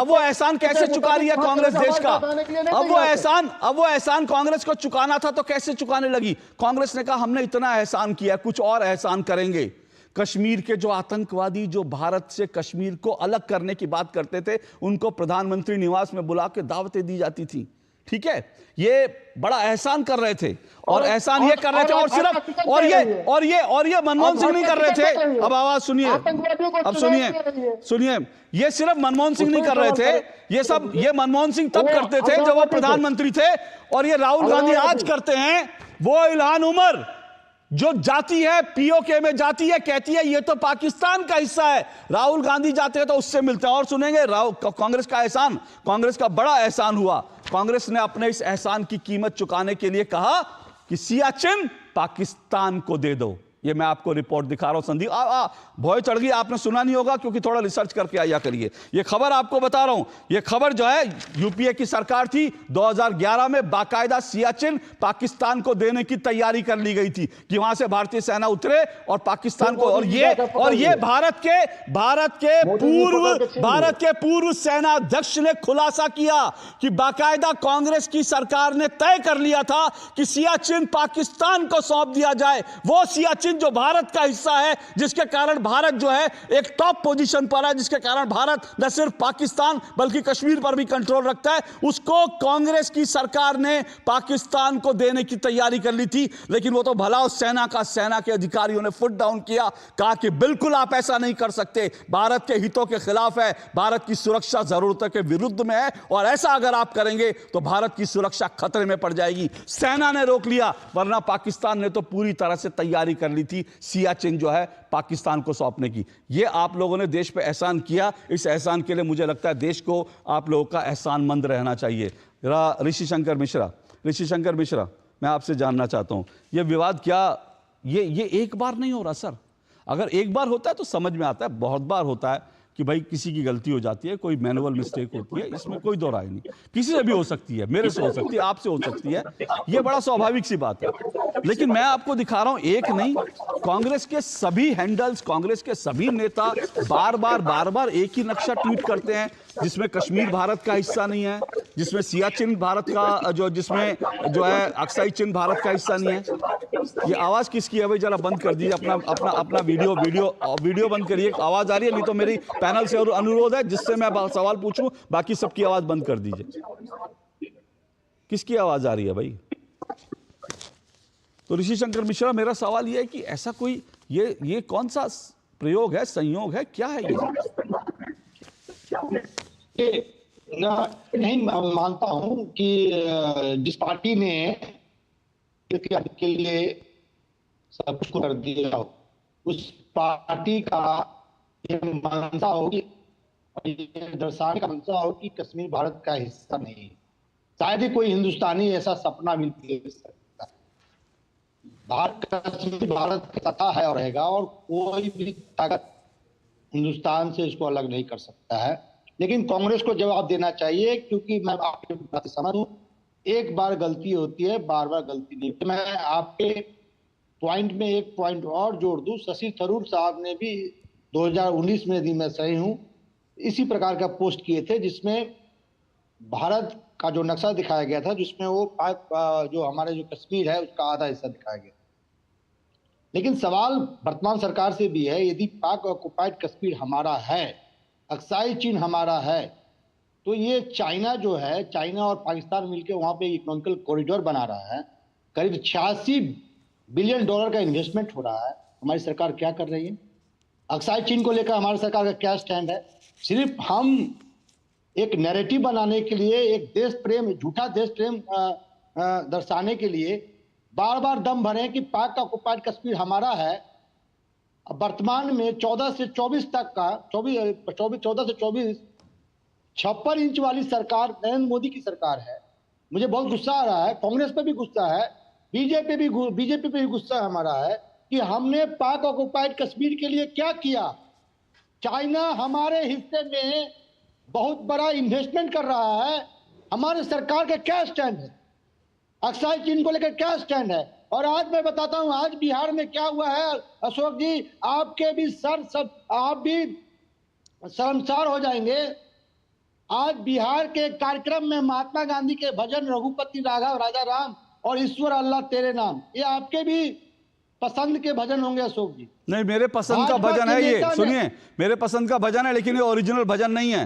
वो एहसान कैसे चुका रही है कांग्रेस देश का? अब वो एहसान कांग्रेस को चुकाना था तो कैसे चुकाने लगी? कांग्रेस ने कहा हमने इतना एहसान किया, कुछ और एहसान करेंगे। कश्मीर के जो आतंकवादी जो भारत से कश्मीर को अलग करने की बात करते थे, उनको प्रधानमंत्री निवास में बुला के दावतें दी जाती थी। ठीक है, ये बड़ा एहसान कर रहे थे, और एहसान ये कर रहे थे, और सिर्फ और ये मनमोहन सिंह नहीं कर रहे थे। अब आवाज सुनिए, अब सुनिए, ये सिर्फ मनमोहन सिंह नहीं कर रहे थे, ये मनमोहन सिंह तब करते थे जब वो प्रधानमंत्री थे, और ये राहुल गांधी आज करते हैं। वो इल्हान उमर जो जाती है पीओके में, जाती है, कहती है ये तो पाकिस्तान का हिस्सा है, राहुल गांधी जाते हैं तो उससे मिलते हैं। और सुनेंगे कांग्रेस का एहसान, कांग्रेस का बड़ा एहसान हुआ। कांग्रेस ने अपने इस एहसान की कीमत चुकाने के लिए कहा कि सियाचिन पाकिस्तान को दे दो। ये मैं आपको रिपोर्ट दिखा रहा हूं संदीप, भौय चढ़ गई, आपने सुना नहीं होगा क्योंकि थोड़ा रिसर्च करके आया करिए। ये खबर आपको बता रहा हूं, ये खबर जो है यूपीए की सरकार थी, 2011 में बाकायदा सियाचिन पाकिस्तान को देने की तैयारी कर ली गई थी कि वहां से भारतीय सेना उतरे और पाकिस्तान को, और ये भारत के पूर्व सेना अध्यक्ष ने खुलासा किया कि बाकायदा कांग्रेस की सरकार ने तय कर लिया था कि सियाचिन पाकिस्तान को सौंप दिया जाए। वो सियाचिन जो भारत का हिस्सा है, जिसके कारण भारत जो है एक टॉप पोजीशन पर है, जिसके कारण भारत न सिर्फ पाकिस्तान बल्कि कश्मीर पर भी कंट्रोल रखता है, उसको कांग्रेस की सरकार ने पाकिस्तान को देने की तैयारी कर ली थी। लेकिन वो तो भला उस सेना के अधिकारियों ने फुट डाउन किया, कहा कि बिल्कुल आप ऐसा नहीं कर सकते, भारत के हितों के खिलाफ है, भारत की सुरक्षा जरूरतों के विरुद्ध में है, और ऐसा अगर आप करेंगे तो भारत की सुरक्षा खतरे में पड़ जाएगी। सेना ने रोक लिया, वरना पाकिस्तान ने तो पूरी तरह से तैयारी कर ली थी सियाचिन जो है पाकिस्तान को सौंपने की। ये आप लोगों ने देश पे एहसान किया, इस एहसान के लिए मुझे लगता है देश को आप लोगों का एहसानमंद रहना चाहिए। ऋषि शंकर मिश्रा, मैं आपसे जानना चाहता हूं, ये विवाद क्या ये एक बार नहीं हो रहा सर? अगर एक बार होता है तो समझ में आता है, बहुत बार होता है, कि भाई किसी की गलती हो जाती है, कोई मैनुअल मिस्टेक होती है, इसमें कोई दो राय नहीं। किसी से भी हो सकती है, मेरे से हो सकती है, आपसे हो सकती है, ये बड़ा स्वाभाविक सी बात है। लेकिन मैं आपको दिखा रहा हूं, एक नहीं, कांग्रेस के सभी हैंडल्स, कांग्रेस के सभी नेता बार बार एक ही नक्शा ट्वीट करते हैं, जिसमें कश्मीर भारत का हिस्सा नहीं है, जिसमें सियाचिन भारत का जिसमें जो है अक्साई चिन्ह भारत का हिस्सा नहीं है। ये आवाज किसकी है भाई? जरा बंद कर दीजिए अपना वीडियो बंद करिए। आवाज आ रही है? नहीं तो मेरी पैनल से और अनुरोध है, जिससे मैं सवाल पूछूं, बाकी सबकी आवाज बंद कर दीजिए। किसकी आवाज आ रही है भाई? तो ऋषि शंकर मिश्रा, मेरा सवाल यह है कि ऐसा कोई ये कौन सा प्रयोग है, संयोग है, क्या है ये? नहीं मानता हूं कि जिस पार्टी ने के लिए सब कुछ कर दिया हो, उस पार्टी का ये मानता हो कि दर्शाने का मंशा हो कि कश्मीर भारत का हिस्सा नहीं है। शायद ही कोई हिंदुस्तानी ऐसा सपना भी देख सकता है। भारत कश्मीर भारत का तथा है और रहेगा, और कोई भी ताकत हिंदुस्तान से इसको अलग नहीं कर सकता है। लेकिन कांग्रेस को जवाब देना चाहिए, क्योंकि मैं आपकी बात से सहमत हूं, एक बार गलती होती है, बार बार गलती नहीं। तो मैं आपके पॉइंट में एक पॉइंट और जोड़ दूं। शशि थरूर साहब ने भी 2019 में, यदि मैं सही हूं, इसी प्रकार का पोस्ट किए थे, जिसमें भारत का जो नक्शा दिखाया गया था, जिसमें वो जो हमारे जो कश्मीर है उसका आधा हिस्सा दिखाया गया। लेकिन सवाल वर्तमान सरकार से भी है, यदि पाक ऑक्युपाइड कश्मीर हमारा है, अक्साई चिन्ह हमारा है, तो ये चाइना जो है, चाइना और पाकिस्तान मिलकर वहां पे इकोनॉमिकल कॉरिडोर बना रहा है, करीब 86 बिलियन डॉलर का इन्वेस्टमेंट हो रहा है। हमारी सरकार क्या कर रही है? अक्साई चिन्ह को लेकर हमारी सरकार का क्या स्टैंड है? सिर्फ हम एक नैरेटिव बनाने के लिए, एक देश प्रेम, झूठा देश प्रेम दर्शाने के लिए बार बार दम भरे कि पाक का ऑक्युपाइड कश्मीर हमारा है। वर्तमान में 14 से 24 तक का 14 से 24 56 इंच वाली सरकार नरेंद्र मोदी की सरकार है। मुझे बहुत गुस्सा आ रहा है, कांग्रेस पे भी गुस्सा है, बीजेपी पे भी गुस्सा हमारा है कि हमने पाक ऑक्युपाइड कश्मीर के लिए क्या किया। चाइना हमारे हिस्से में बहुत बड़ा इन्वेस्टमेंट कर रहा है, हमारे सरकार का क्या स्टैंड है? अक्साई चिन्ह को लेकर क्या स्टैंड है? और आज मैं बताता हूं, आज बिहार में क्या हुआ है अशोक जी, आपके भी आप भी शर्मसार हो जाएंगे। आज बिहार के कार्यक्रम में महात्मा गांधी के भजन रघुपति राघव राजा राम और ईश्वर अल्लाह तेरे नाम, ये आपके भी पसंद के भजन होंगे अशोक जी। नहीं, मेरे पसंद का भजन है ये, सुनिए, मेरे पसंद का भजन है, लेकिन ये ओरिजिनल भजन नहीं है।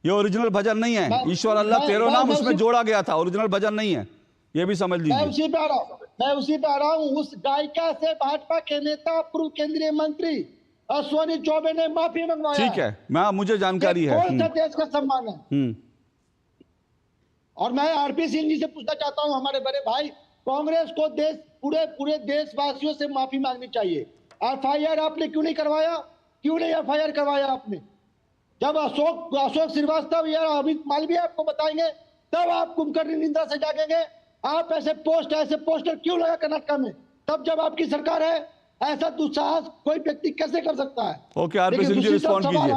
ये ओरिजिनल भजन नहीं है। ईश्वर अल्लाह तेरो नाम उसमें जोड़ा गया था, ओरिजिनल भजन नहीं है, ये भी समझ लीजिए। मैं उसी पे आ रहा हूं। उस गायिका से भाजपा के नेता, पूर्व केंद्रीय मंत्री अश्विनी चौबे ने माफी मंगवाया। ठीक है, मुझे जानकारी है। कौन सा देश का सम्मान है? और मैं आरपी सिंह जी से पूछना चाहता हूं, हमारे बड़े भाई, कांग्रेस को पूरे देशवासियों से माफी मांगनी चाहिए। एफआईआर आपने क्यों नहीं करवाया? क्यों नहीं एफआईआर करवाया आपने? जब अशोक श्रीवास्तव या अमित मालवीय आपको बताएंगे, तब आप कुंभकर्ण निंदा से जागेंगे। आप ऐसे पोस्टर क्यों लगा कर्नाटक में? तब जब आपकी सरकार है, ऐसा दुस्साहस कोई व्यक्ति कैसे कर सकता है? Okay, RP Singh ji respond कीजिए।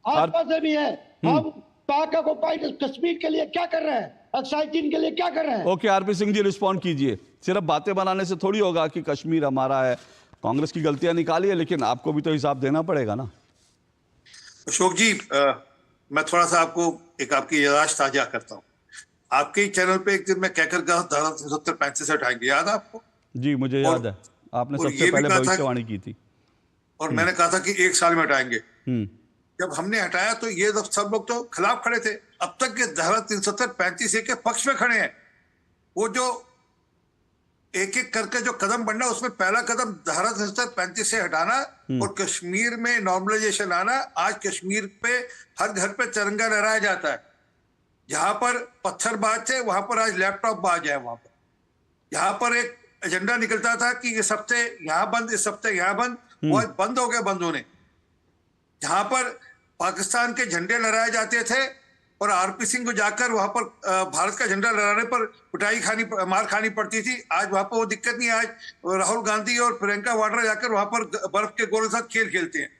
आपस में भी है, हम पाक ऑक्युपाइड कश्मीर के लिए क्या कर रहे हैं, अक्साई चिन्ह के लिए क्या कर रहे हैं? Okay, RP Singh ji respond कीजिए। सिर्फ बातें बनाने से थोड़ी होगा कि कश्मीर हमारा है। कांग्रेस की गलतियां निकालिए, लेकिन आपको भी तो हिसाब देना पड़ेगा ना। अशोक जी, मैं थोड़ा सा आपकी याददाश्त ताजा करता हूँ। आपके चैनल पे एक दिन मैं कहकर गया धारा 370-35 से हटाएंगे, याद है आपको? जी, मुझे याद है, आपने सबसे पहले भविष्यवाणी की थी। और मैंने कहा था कि 1 साल में हटाएंगे। जब हमने हटाया तो ये सब लोग तो खिलाफ खड़े थे। अब तक के धारा 370-35 के पक्ष में खड़े हैं। वो जो एक एक करके जो कदम बढ़ना, उसमें पहला कदम धारा 370-35 से हटाना और कश्मीर में नॉर्मलाइजेशन आना। आज कश्मीर पे हर घर पे तिरंगा लहराया जाता है। जहां पर पत्थरबाज थे, वहां पर आज लैपटॉप बाज है। वहां पर यहाँ पर एक एजेंडा निकलता था कि इस हफ्ते यहाँ बंद, इस हफ्ते यहाँ बंद, वो आज बंद हो गया बंदों ने। जहां पर पाकिस्तान के झंडे लहराए जाते थे और आरपी सिंह को जाकर वहां पर भारत का झंडा लहराने पर मार खानी पड़ती थी। आज वहां पर वो दिक्कत नहीं है। आज राहुल गांधी और प्रियंका वाड्रा जाकर वहां पर बर्फ के गोलों के साथ खेल खेलते हैं।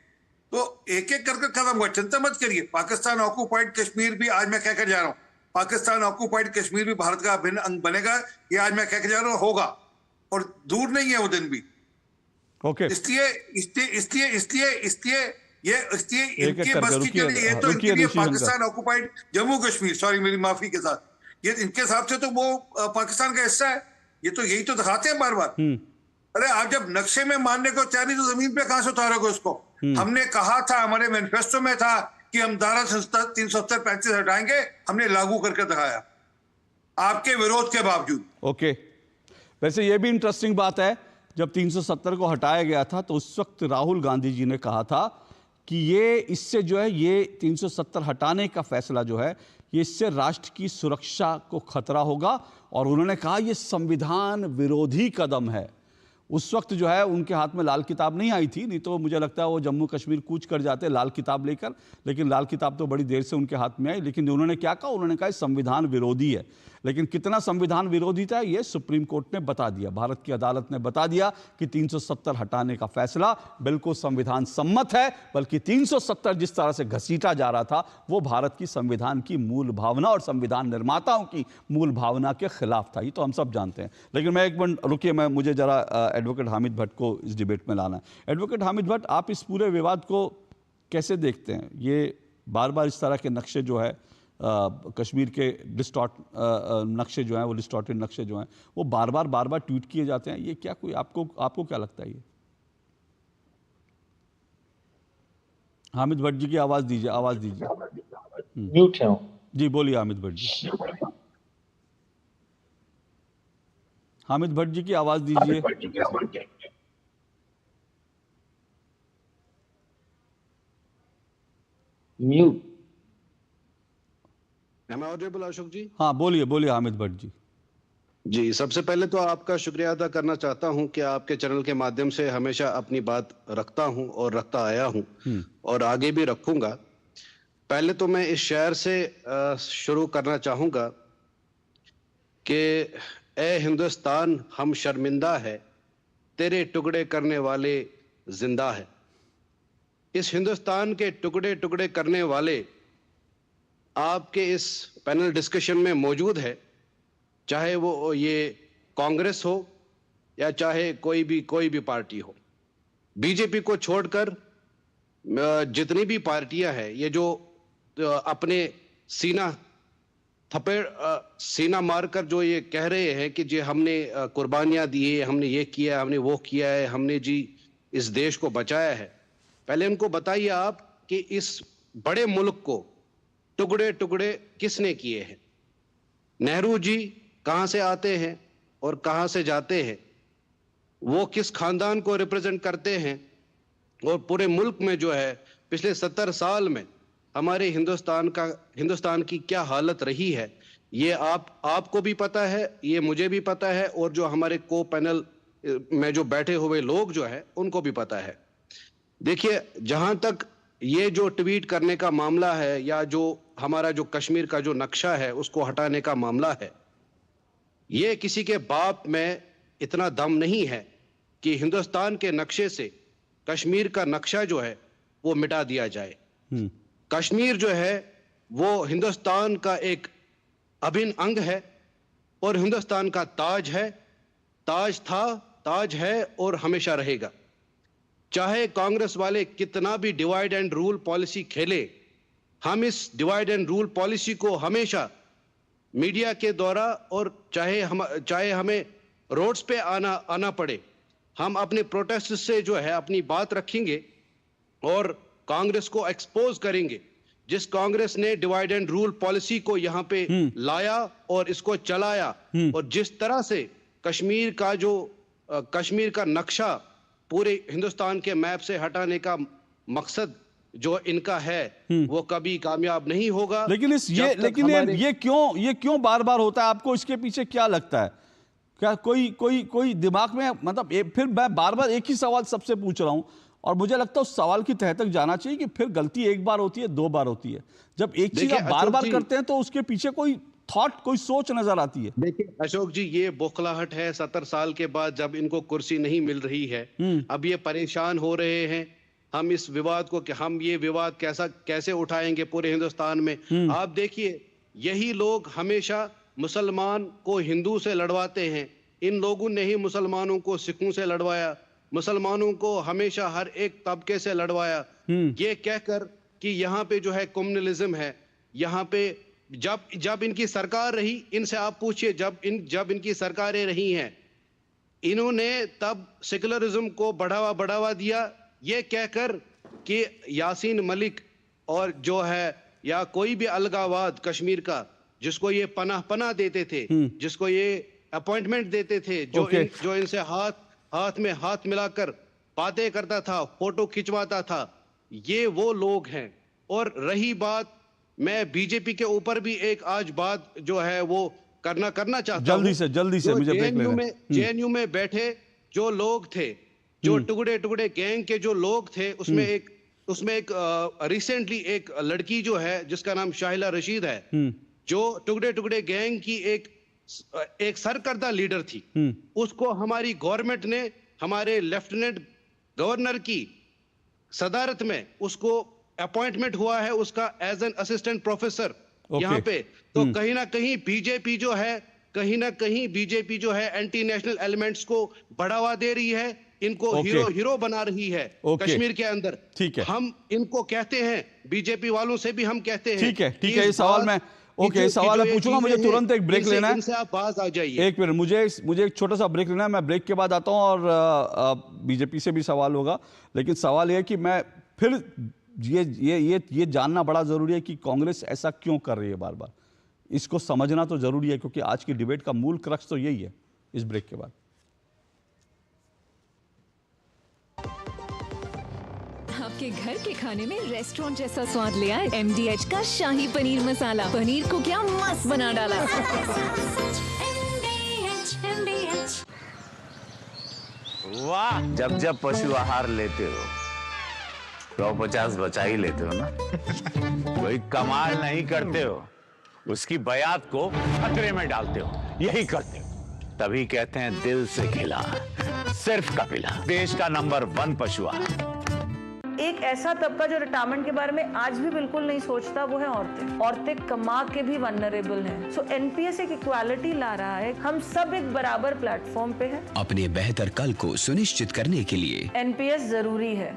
तो एक एक करके खत्म हुआ, चिंता मत करिए। पाकिस्तान ऑक्यूपाइड कश्मीर भी आज मैं कहकर जा रहा हूं, पाकिस्तान ऑक्यूपाइड कश्मीर भी भारत का अभिन्न अंग बनेगा, ये आज मैं कहकर जा रहा हूं, होगा, और दूर नहीं है वो दिन भी। ओके, इसलिए इनके बस की चीज़ नहीं, ये तो रुकिए इनके लिए ऋषि शंकर। पाकिस्तान ऑक्यूपाइड जम्मू कश्मीर, सॉरी मेरी माफी के साथ, ये इनके हिसाब से तो वो पाकिस्तान का हिस्सा है, ये तो यही तो दिखाते हैं बार बार। अरे आप जब नक्शे में मानने को तैयार नहीं, तो जमीन पे कहां से उतारोगे उसको? हमने कहा था, हमारे मैनिफेस्टो में था कि हम धारा 370-35 हटाएंगे, हमने लागू करके दिखाया आपके विरोध के बावजूद। ओके, वैसे ये भी इंटरेस्टिंग बात है, जब 370 को हटाया गया था तो उस वक्त राहुल गांधी जी ने कहा था कि ये इससे जो है, ये 370 हटाने का फैसला जो है, ये इससे राष्ट्र की सुरक्षा को खतरा होगा, और उन्होंने कहा ये संविधान विरोधी कदम है। उस वक्त जो है उनके हाथ में लाल किताब नहीं आई थी, नहीं तो मुझे लगता है वो जम्मू कश्मीर कूच कर जाते लाल किताब लेकर, लेकिन लाल किताब तो बड़ी देर से उनके हाथ में आई। लेकिन उन्होंने क्या कहा? उन्होंने कहा संविधान विरोधी है। लेकिन कितना संविधान विरोधी था ये सुप्रीम कोर्ट ने बता दिया, भारत की अदालत ने बता दिया कि 370 हटाने का फैसला बिल्कुल संविधान सम्मत है, बल्कि 370 जिस तरह से घसीटा जा रहा था वो भारत की संविधान की मूल भावना और संविधान निर्माताओं की मूल भावना के खिलाफ था। ये तो हम सब जानते हैं। लेकिन मैं एक मिनट रुकिए, मुझे जरा एडवोकेट हामिद भट्ट को इस डिबेट में लाना है। एडवोकेट हामिद भट्ट, आप इस पूरे विवाद को कैसे देखते हैं? ये बार बार इस तरह के नक्शे जो है, कश्मीर के डिस्टॉर्ट नक्शे जो हैं, वो डिस्टॉर्टेड नक्शे जो हैं, वो बार बार ट्वीट किए जाते हैं, ये क्या कोई आपको क्या लगता है? ये हामिद भट्ट जी की आवाज दीजिए। म्यूट है जी, बोलिए हामिद भट्ट जी। हामिद भट्ट जी की आवाज दीजिए। Mute. Am I audible, Ashok ji? हाँ, बोलिए हामिद भट्ट जी। जी, सबसे पहले तो आपका शुक्रिया अदा करना चाहता हूं कि आपके चैनल के माध्यम से हमेशा अपनी बात रखता हूं और रखता आया हूं और आगे भी रखूंगा। पहले तो मैं इस शेर से शुरू करना चाहूंगा कि ए हिंदुस्तान हम शर्मिंदा है, तेरे टुकड़े करने वाले जिंदा है। इस हिंदुस्तान के टुकड़े टुकड़े करने वाले आपके इस पैनल डिस्कशन में मौजूद है, चाहे वो ये कांग्रेस हो या चाहे कोई भी पार्टी हो। बीजेपी को छोड़कर जितनी भी पार्टियां हैं, ये जो अपने सीना मारकर जो ये कह रहे हैं कि जी हमने कुर्बानियां दी है, हमने ये किया, हमने वो किया है, हमने जी इस देश को बचाया है, पहले उनको बताइए आप कि इस बड़े मुल्क को टुकड़े टुकड़े किसने किए हैं? नेहरू जी कहां से आते हैं और कहां से जाते हैं? वो किस खानदान को रिप्रेजेंट करते हैं? और पूरे मुल्क में जो है पिछले 70 साल में हमारे हिंदुस्तान की क्या हालत रही है, ये आपको भी पता है, ये मुझे भी पता है, और जो हमारे को पैनल में जो बैठे हुए लोग जो है उनको भी पता है। देखिए, जहां तक ये जो ट्वीट करने का मामला है या जो हमारा जो कश्मीर का जो नक्शा है उसको हटाने का मामला है, ये किसी के बाप में इतना दम नहीं है कि हिंदुस्तान के नक्शे से कश्मीर का नक्शा जो है वो मिटा दिया जाए। कश्मीर जो है वो हिंदुस्तान का एक अभिन्न अंग है और हिंदुस्तान का ताज है, ताज था, ताज है और हमेशा रहेगा। चाहे कांग्रेस वाले कितना भी डिवाइड एंड रूल पॉलिसी खेले, हम इस डिवाइड एंड रूल पॉलिसी को हमेशा मीडिया के द्वारा और चाहे हमें रोड्स पे आना पड़े, हम अपने प्रोटेस्ट से जो है अपनी बात रखेंगे और कांग्रेस को एक्सपोज करेंगे। जिस कांग्रेस ने डिवाइड एंड रूल पॉलिसी को यहाँ पे लाया और इसको चलाया, और जिस तरह से कश्मीर का नक्शा पूरे हिंदुस्तान के मैप से हटाने का मकसद जो इनका है वो कभी कामयाब नहीं होगा। लेकिन ये क्यों बार बार होता है? आपको इसके पीछे क्या लगता है? क्या कोई दिमाग में, मतलब फिर मैं बार बार एक ही सवाल सबसे पूछ रहा हूं, और मुझे लगता है उस सवाल की तह तक जाना चाहिए कि फिर गलती एक बार होती है, 2 बार होती है। जब एक चीज आप बार बार करते हैं तो उसके पीछे कोई थॉट, कोई सोच नजर आती है। देखिए अशोक जी, ये बौखलाहट है 70 साल के बाद, जब इनको कुर्सी नहीं मिल रही है, अब ये परेशान हो रहे हैं हम इस विवाद को, कि हम ये विवाद कैसे उठाएंगे पूरे हिंदुस्तान में। आप देखिए, यही लोग हमेशा मुसलमान को हिंदू से लड़वाते हैं। इन लोगों ने ही मुसलमानों को सिखों से लड़वाया, मुसलमानों को हमेशा हर एक तबके से लड़वाया, ये कहकर कि यहाँ पे जो है कम्युनलिज्म है। यहाँ पे जब इनकी सरकार रही, इनसे आप पूछिए, जब इनकी सरकारें रही हैं, इन्होंने तब सेकुलरिज्म को बढ़ावा दिया, ये कहकर कि यासीन मलिक और जो है या कोई भी अलगावाद कश्मीर का, जिसको ये पनाह देते थे, जिसको ये अपॉइंटमेंट देते थे, जो इनसे हाथ में हाथ मिलाकर बातें करता था, फोटो खिंचवाता था, ये वो लोग हैं। और रही बात, मैं बीजेपी के ऊपर भी एक आज बात जो है वो करना चाहता हूं। जल्दी से मुझे ब्रेक लेना है। जेएनयू में बैठे जो लोग थे, जो टुकड़े गैंग के जो लोग थे, उसमें एक रिसेंटली एक लड़की जो है जिसका नाम शाहिला रशीद है, जो टुकड़े गैंग की एक सरकर्दा लीडर थी, उसको हमारी गवर्नमेंट ने, हमारे लेफ्टिनेंट गवर्नर की सदारत में उसको अपॉइंटमेंट हुआ है, उसका एज एन असिस्टेंट प्रोफेसर यहाँ पे। तो कहीं ना कहीं बीजेपी जो है एंटी नेशनल एलिमेंट्स को बढ़ावा दे रही है, इनको हीरो बना रही है कश्मीर के अंदर। ठीक है, हम इनको कहते हैं, बीजेपी वालों से भी हम कहते हैं। ठीक है, ये सवाल मैं सवाल मैं पूछूंगा, मुझे तुरंत एक ब्रेक लेना है। इनसे आप बाज आ जाइए। एक मिनट, मुझे एक छोटा सा ब्रेक लेना है। मैं ब्रेक के बाद आता हूं और बीजेपी से भी सवाल होगा, लेकिन सवाल यह है कि मैं फिर ये जानना बड़ा जरूरी है कि कांग्रेस ऐसा क्यों कर रही है बार बार। इसको समझना तो जरूरी है, क्योंकि आज की डिबेट का मूल क्रक्स तो यही है। इस ब्रेक के बाद आपके घर के खाने में रेस्टोरेंट जैसा स्वाद ले आए MDH का शाही पनीर मसाला। पनीर को क्या मस्त बना डाला। वाह, जब पशु आहार लेते हो 150 बचा ही लेते हो ना। कोई कमाल नहीं करते हो, उसकी बयात को खतरे में डालते हो, यही करते हो। तभी कहते हैं दिल से खिला, सिर्फ कपिला, देश का नंबर 1 पशु आहार। एक ऐसा तबका जो रिटायरमेंट के बारे में आज भी बिल्कुल नहीं सोचता, वो है औरतें कमा के भी वल्नरेबल हैं। सो एनपीएस एक इक्वालिटी ला रहा है, हम सब एक बराबर प्लेटफॉर्म पे हैं। अपने बेहतर कल को सुनिश्चित करने के लिए एनपीएस जरूरी है।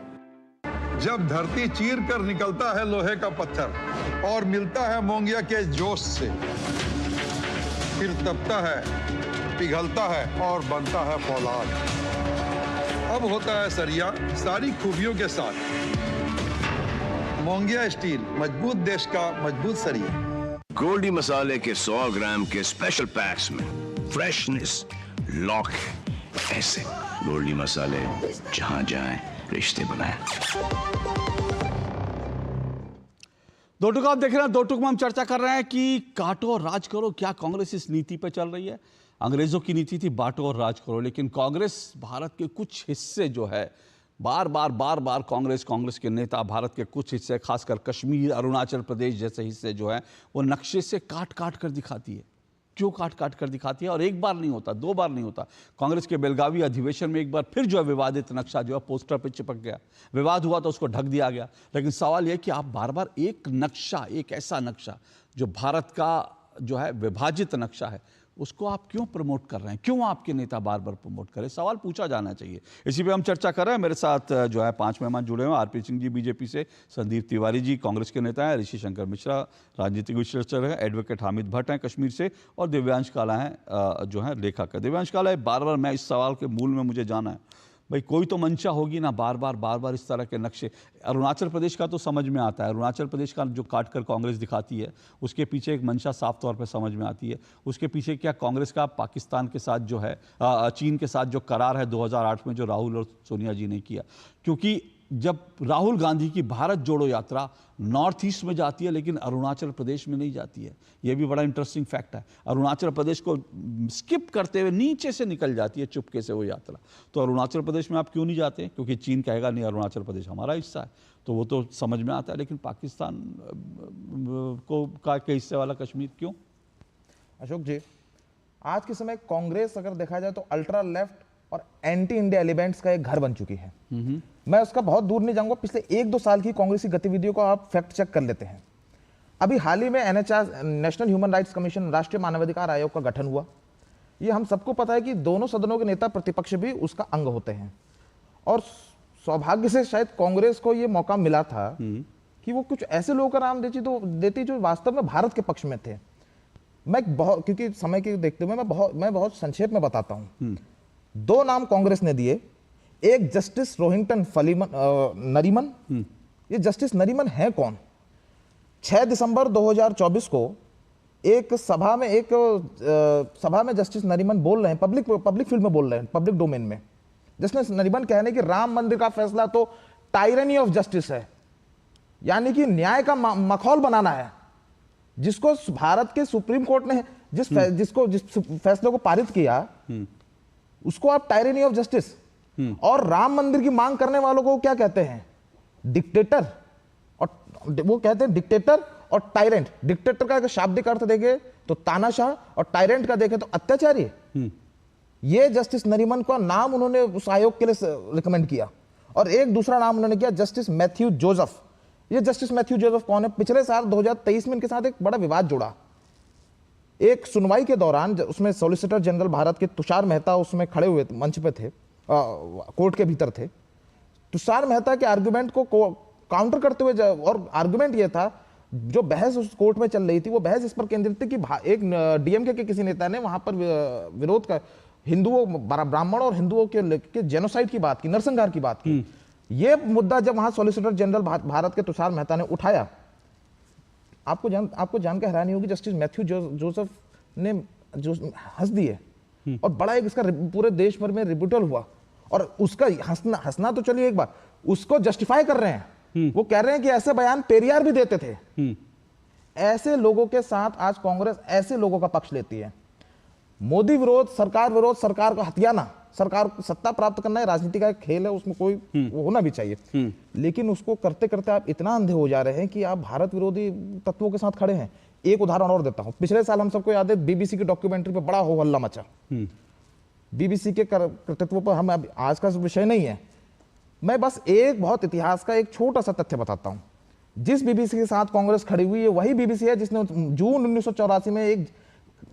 जब धरती चीर कर निकलता है लोहे का पत्थर और मिलता है मोंगिया के जोश से, फिर तपता है, पिघलता है और बनता है फौलाद। अब होता है सरिया सारी खूबियों के साथ। मोंगिया स्टील, मजबूत देश का मजबूत सरिया। गोल्डी मसाले के 100 ग्राम के स्पेशल पैक्स में फ्रेशनेस लॉक है। ऐसे गोल्डी मसाले जहां जाएं रिश्ते बनाएं। दो टुक आप देख रहे हैं, दो टुक में हम चर्चा कर रहे हैं कि काटो और राज करो। क्या कांग्रेस इस नीति पर चल रही है? अंग्रेजों की नीति थी बांटो और राज करो, लेकिन कांग्रेस भारत के कुछ हिस्से जो है बार बार कांग्रेस के नेता भारत के कुछ हिस्से, खासकर कश्मीर, अरुणाचल प्रदेश जैसे हिस्से जो हैं, वो नक्शे से काट कर दिखाती है। क्यों काट कर दिखाती है? और एक बार नहीं होता, 2 बार नहीं होता। कांग्रेस के बेलगावी अधिवेशन में एक बार फिर जो है विवादित नक्शा जो है पोस्टर पर चिपक गया, विवाद हुआ तो उसको ढक दिया गया। लेकिन सवाल यह कि आप बार एक नक्शा, एक ऐसा नक्शा जो भारत का जो है विभाजित नक्शा है, उसको आप क्यों प्रमोट कर रहे हैं? क्यों आपके नेता बार प्रमोट करें? सवाल पूछा जाना चाहिए। इसी पे हम चर्चा कर रहे हैं। मेरे साथ जो है 5 मेहमान जुड़े हुए हैं। आरपी सिंह जी बीजेपी से, संदीप तिवारी जी कांग्रेस के नेता हैं, ऋषि शंकर मिश्रा राजनीतिक विश्लेषक हैं, एडवोकेट हामिद भट्ट हैं कश्मीर से, और दिव्यांश काला हैं जो है लेखक है। दिव्यांश काला, बार मैं इस सवाल के मूल में मुझे जाना है, भाई कोई तो मंशा होगी ना बार बार इस तरह के नक्शे। अरुणाचल प्रदेश का तो समझ में आता है, अरुणाचल प्रदेश का जो काट कर कांग्रेस दिखाती है उसके पीछे एक मंशा साफ तौर पे समझ में आती है। उसके पीछे क्या कांग्रेस का पाकिस्तान के साथ जो है, चीन के साथ जो करार है 2008 में, जो राहुल और सोनिया जी ने किया। क्योंकि जब राहुल गांधी की भारत जोड़ो यात्रा नॉर्थ ईस्ट में जाती है लेकिन अरुणाचल प्रदेश में नहीं जाती है, यह भी बड़ा इंटरेस्टिंग फैक्ट है। अरुणाचल प्रदेश को स्किप करते हुए नीचे से निकल जाती है चुपके से वो यात्रा। तो अरुणाचल प्रदेश में आप क्यों नहीं जाते? क्योंकि चीन कहेगा नहीं अरुणाचल प्रदेश हमारा हिस्सा है, तो वो तो समझ में आता है। लेकिन पाकिस्तान के हिस्से वाला कश्मीर क्यों? अशोक जी, आज के समय कांग्रेस अगर देखा जाए तो अल्ट्रा लेफ्ट और एंटी इंडिया एलिमेंट्स का एक घर बन चुकी है। मैं उसका बहुत दूर नहीं जाऊंगा, पिछले 1-2 साल की कांग्रेसी गतिविधियों को आप फैक्ट चेक कर लेते हैं। अभी हाल ही में NHR national human rights commission, राष्ट्रीय मानवाधिकार आयोग का गठन हुआ। ये हम सबको पता है कि दोनों सदनों के नेता प्रतिपक्ष भी उसका अंग होते हैं, और सौभाग्य से शायद कांग्रेस को ये मौका मिला था कि वो कुछ ऐसे लोगों का नाम देती जो वास्तव में भारत के पक्ष में थे। मैं बहुत, क्योंकि समय के देखते हुए मैं बहुत संक्षेप में बताता हूं। 2 नाम कांग्रेस ने दिए, एक जस्टिस रोहिंटन नरीमन। ये जस्टिस नरीमन है कौन? 6 दिसंबर 2024 को एक सभा में जस्टिस नरीमन बोल रहे हैं, पब्लिक फील्ड में बोल रहे हैं, पब्लिक डोमेन में। जस्टिस नरीमन कह रहे हैं कि राम मंदिर का फैसला तो टायरनी ऑफ जस्टिस है, यानी कि न्याय का मखौल बनाना है, जिसको भारत के सुप्रीम कोर्ट ने जिस फैसले को पारित किया उसको आप टायरनी ऑफ जस्टिस। और राम मंदिर की मांग करने वालों को क्या कहते हैं? डिक्टेटर। और वो कहते हैं डिक्टेटर और टायरेंट। डिक्टेटर का शाब्दिक अर्थ देखे तो तानाशाह, और टायरेंट का देखे तो अत्याचारी। ये जस्टिस नरीमन का नाम उन्होंने उस आयोग के लिए रिकमेंड किया। और एक दूसरा नाम उन्होंने किया जस्टिस मैथ्यू जोसेफ। ये जस्टिस मैथ्यू जोसेफ कौन है? पिछले साल 2023 में इनके साथ एक बड़ा विवाद जुड़ा। एक सुनवाई के दौरान उसमें सॉलिसिटर जनरल भारत के तुषार मेहता उसमें खड़े हुए मंच पे थे, कोर्ट के भीतर थे। तुषार मेहता के आर्गुमेंट को काउंटर करते हुए, और आर्गुमेंट ये था, जो बहस उस कोर्ट में चल रही थी वो बहस इस पर केंद्रित थी कि एक डीएमके के किसी नेता ने वहां पर विरोध का हिंदुओं, ब्राह्मण और हिंदुओं के जेनोसाइड की बात की, नरसंहार की बात की। ये मुद्दा जब वहां सॉलिसिटर जनरल भारत के तुषार मेहता ने उठाया, आपको जानकर हैरानी होगी, जस्टिस मैथ्यू जोसेफ ने हंस दिए, और बड़ा एक इसका पूरे देश भर में रिब्यूटल हुआ। और उसका हंसना तो चलिए एक बार, उसको जस्टिफाई कर रहे हैं। वो कह रहे हैं कि ऐसे बयान पेरियार भी देते थे। ऐसे लोगों के साथ आज कांग्रेस ऐसे लोगों का पक्ष लेती है। मोदी विरोध, सरकार को हथियाना, सरकार को सत्ता प्राप्त करना है, राजनीति का एक खेल है, उसमें कोई वो होना भी चाहिए। लेकिन उसको करते करते आप इतना अंधे हो जा रहे हैं कि आप भारत विरोधी तत्वों के साथ खड़े हैं। एक उदाहरण और देता हूं। पिछले साल हम सबको याद है, बीबीसी की डॉक्यूमेंट्री पे बड़ा हो हल्ला मचा। बीबीसी के कर्तृत्व पर हम आज का विषय नहीं है। मैं बस एक बहुत इतिहास का एक छोटा सा तथ्य बताता हूं। जिस बीबीसी के साथ कांग्रेस खड़ी हुई है वही बीबीसी है जिसने जून 1984 में एक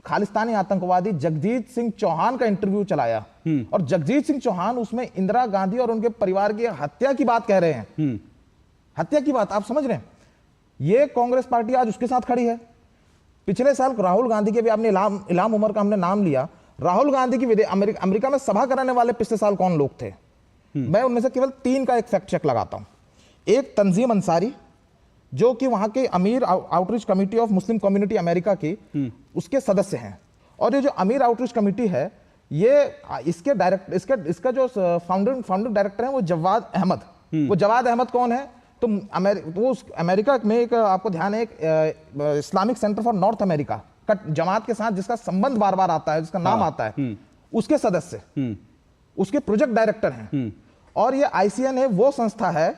खालिस्तानी आतंकवादी जगजीत सिंह चौहान का इंटरव्यू चलाया। और जगजीत सिंह चौहान उसमें इंदिरा गांधी और उनके परिवार की हत्या की बात कह रहे हैं। हत्या की बात, आप समझ रहे हैं? ये कांग्रेस पार्टी आज उसके साथ खड़ी है। पिछले साल राहुल गांधी के भी, आपने इल्हाम उमर का हमने नाम लिया। राहुल गांधी की अमेरिका में सभा कराने वाले पिछले साल कौन लोग थे? मैं उनमें से केवल 3 का एक फैक्ट चेक लगाता हूं। एक तंजीम अंसारी, जो कि वहां के अमीर outreach committee of Muslim community America की उसके सदस्य हैं। और ये जो अमीर आउटरीच कमेटी है, ये इसका जो फाउंडिंग डायरेक्टर है वो जवाद अहमद। वो जवाद अहमद कौन है? तो वो अमेरिका में एक, आपको ध्यान है, एक Islamic centre for north America का जमात के साथ जिसका संबंध बार बार आता है, जिसका नाम आता है, उसके सदस्य, उसके प्रोजेक्ट डायरेक्टर हैं। और ये आईसीएन है, वो संस्था है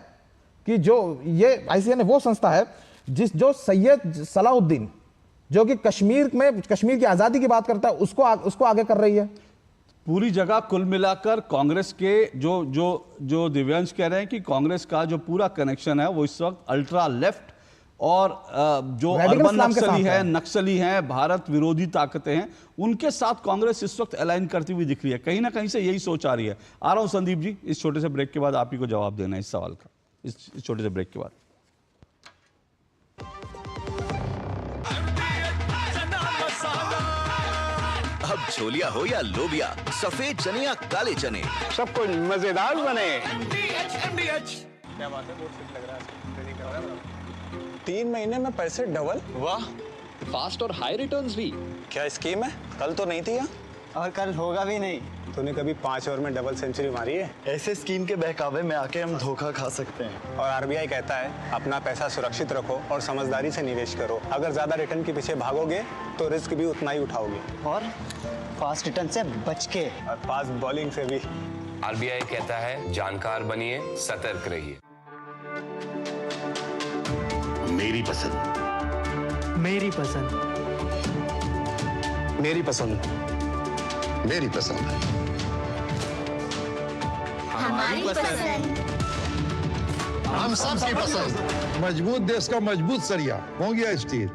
कि जो सैयद सलाहुद्दीन, जो कि कश्मीर की आजादी की बात करता है, उसको आगे कर रही है। पूरी जगह कुल मिलाकर कांग्रेस के जो दिव्यांश कह रहे हैं कि कांग्रेस का जो पूरा कनेक्शन है वो इस वक्त अल्ट्रा लेफ्ट और जो अर्बन नक्सली हैं, भारत विरोधी ताकतें हैं, उनके साथ कांग्रेस इस वक्त अलाइन करती हुई दिख रही है। कहीं ना कहीं से यही सोच आ रही है। आ रहा हूं संदीप जी, इस छोटे से ब्रेक के बाद आप ही को जवाब देना है इस सवाल का, इस छोटे से ब्रेक के बाद। अब छोलिया हो या लोबिया, सफेद चने या काले चने, सब कुछ मजेदार बने। क्या बात है, बहुत ठीक लग रहा है। 3 महीने में पैसे डबल, वाह, फास्ट और हाई रिटर्न्स भी। क्या स्कीम है? कल तो नहीं थी यहाँ, और कल होगा भी नहीं। तूने कभी 5 ओवर में डबल सेंचुरी मारी है? ऐसे स्कीम के बहकावे में आके हम धोखा खा सकते हैं। और आरबीआई कहता है अपना पैसा सुरक्षित रखो और समझदारी से निवेश करो। अगर ज्यादा रिटर्न के पीछे भागोगे तो रिस्क भी उतना ही उठाओगे, और फास्ट रिटर्न से बच के, और फास्ट बॉलिंग से भी। आरबीआई कहता है जानकार बनिए, सतर्क रहिए। मेरी पसंद, मेरी पसंद, मेरी पसंद, मेरी पसंद है। हमारी पसंद। हम सबकी पसंद। मजबूत देश का मजबूत सरिया होंगे steel.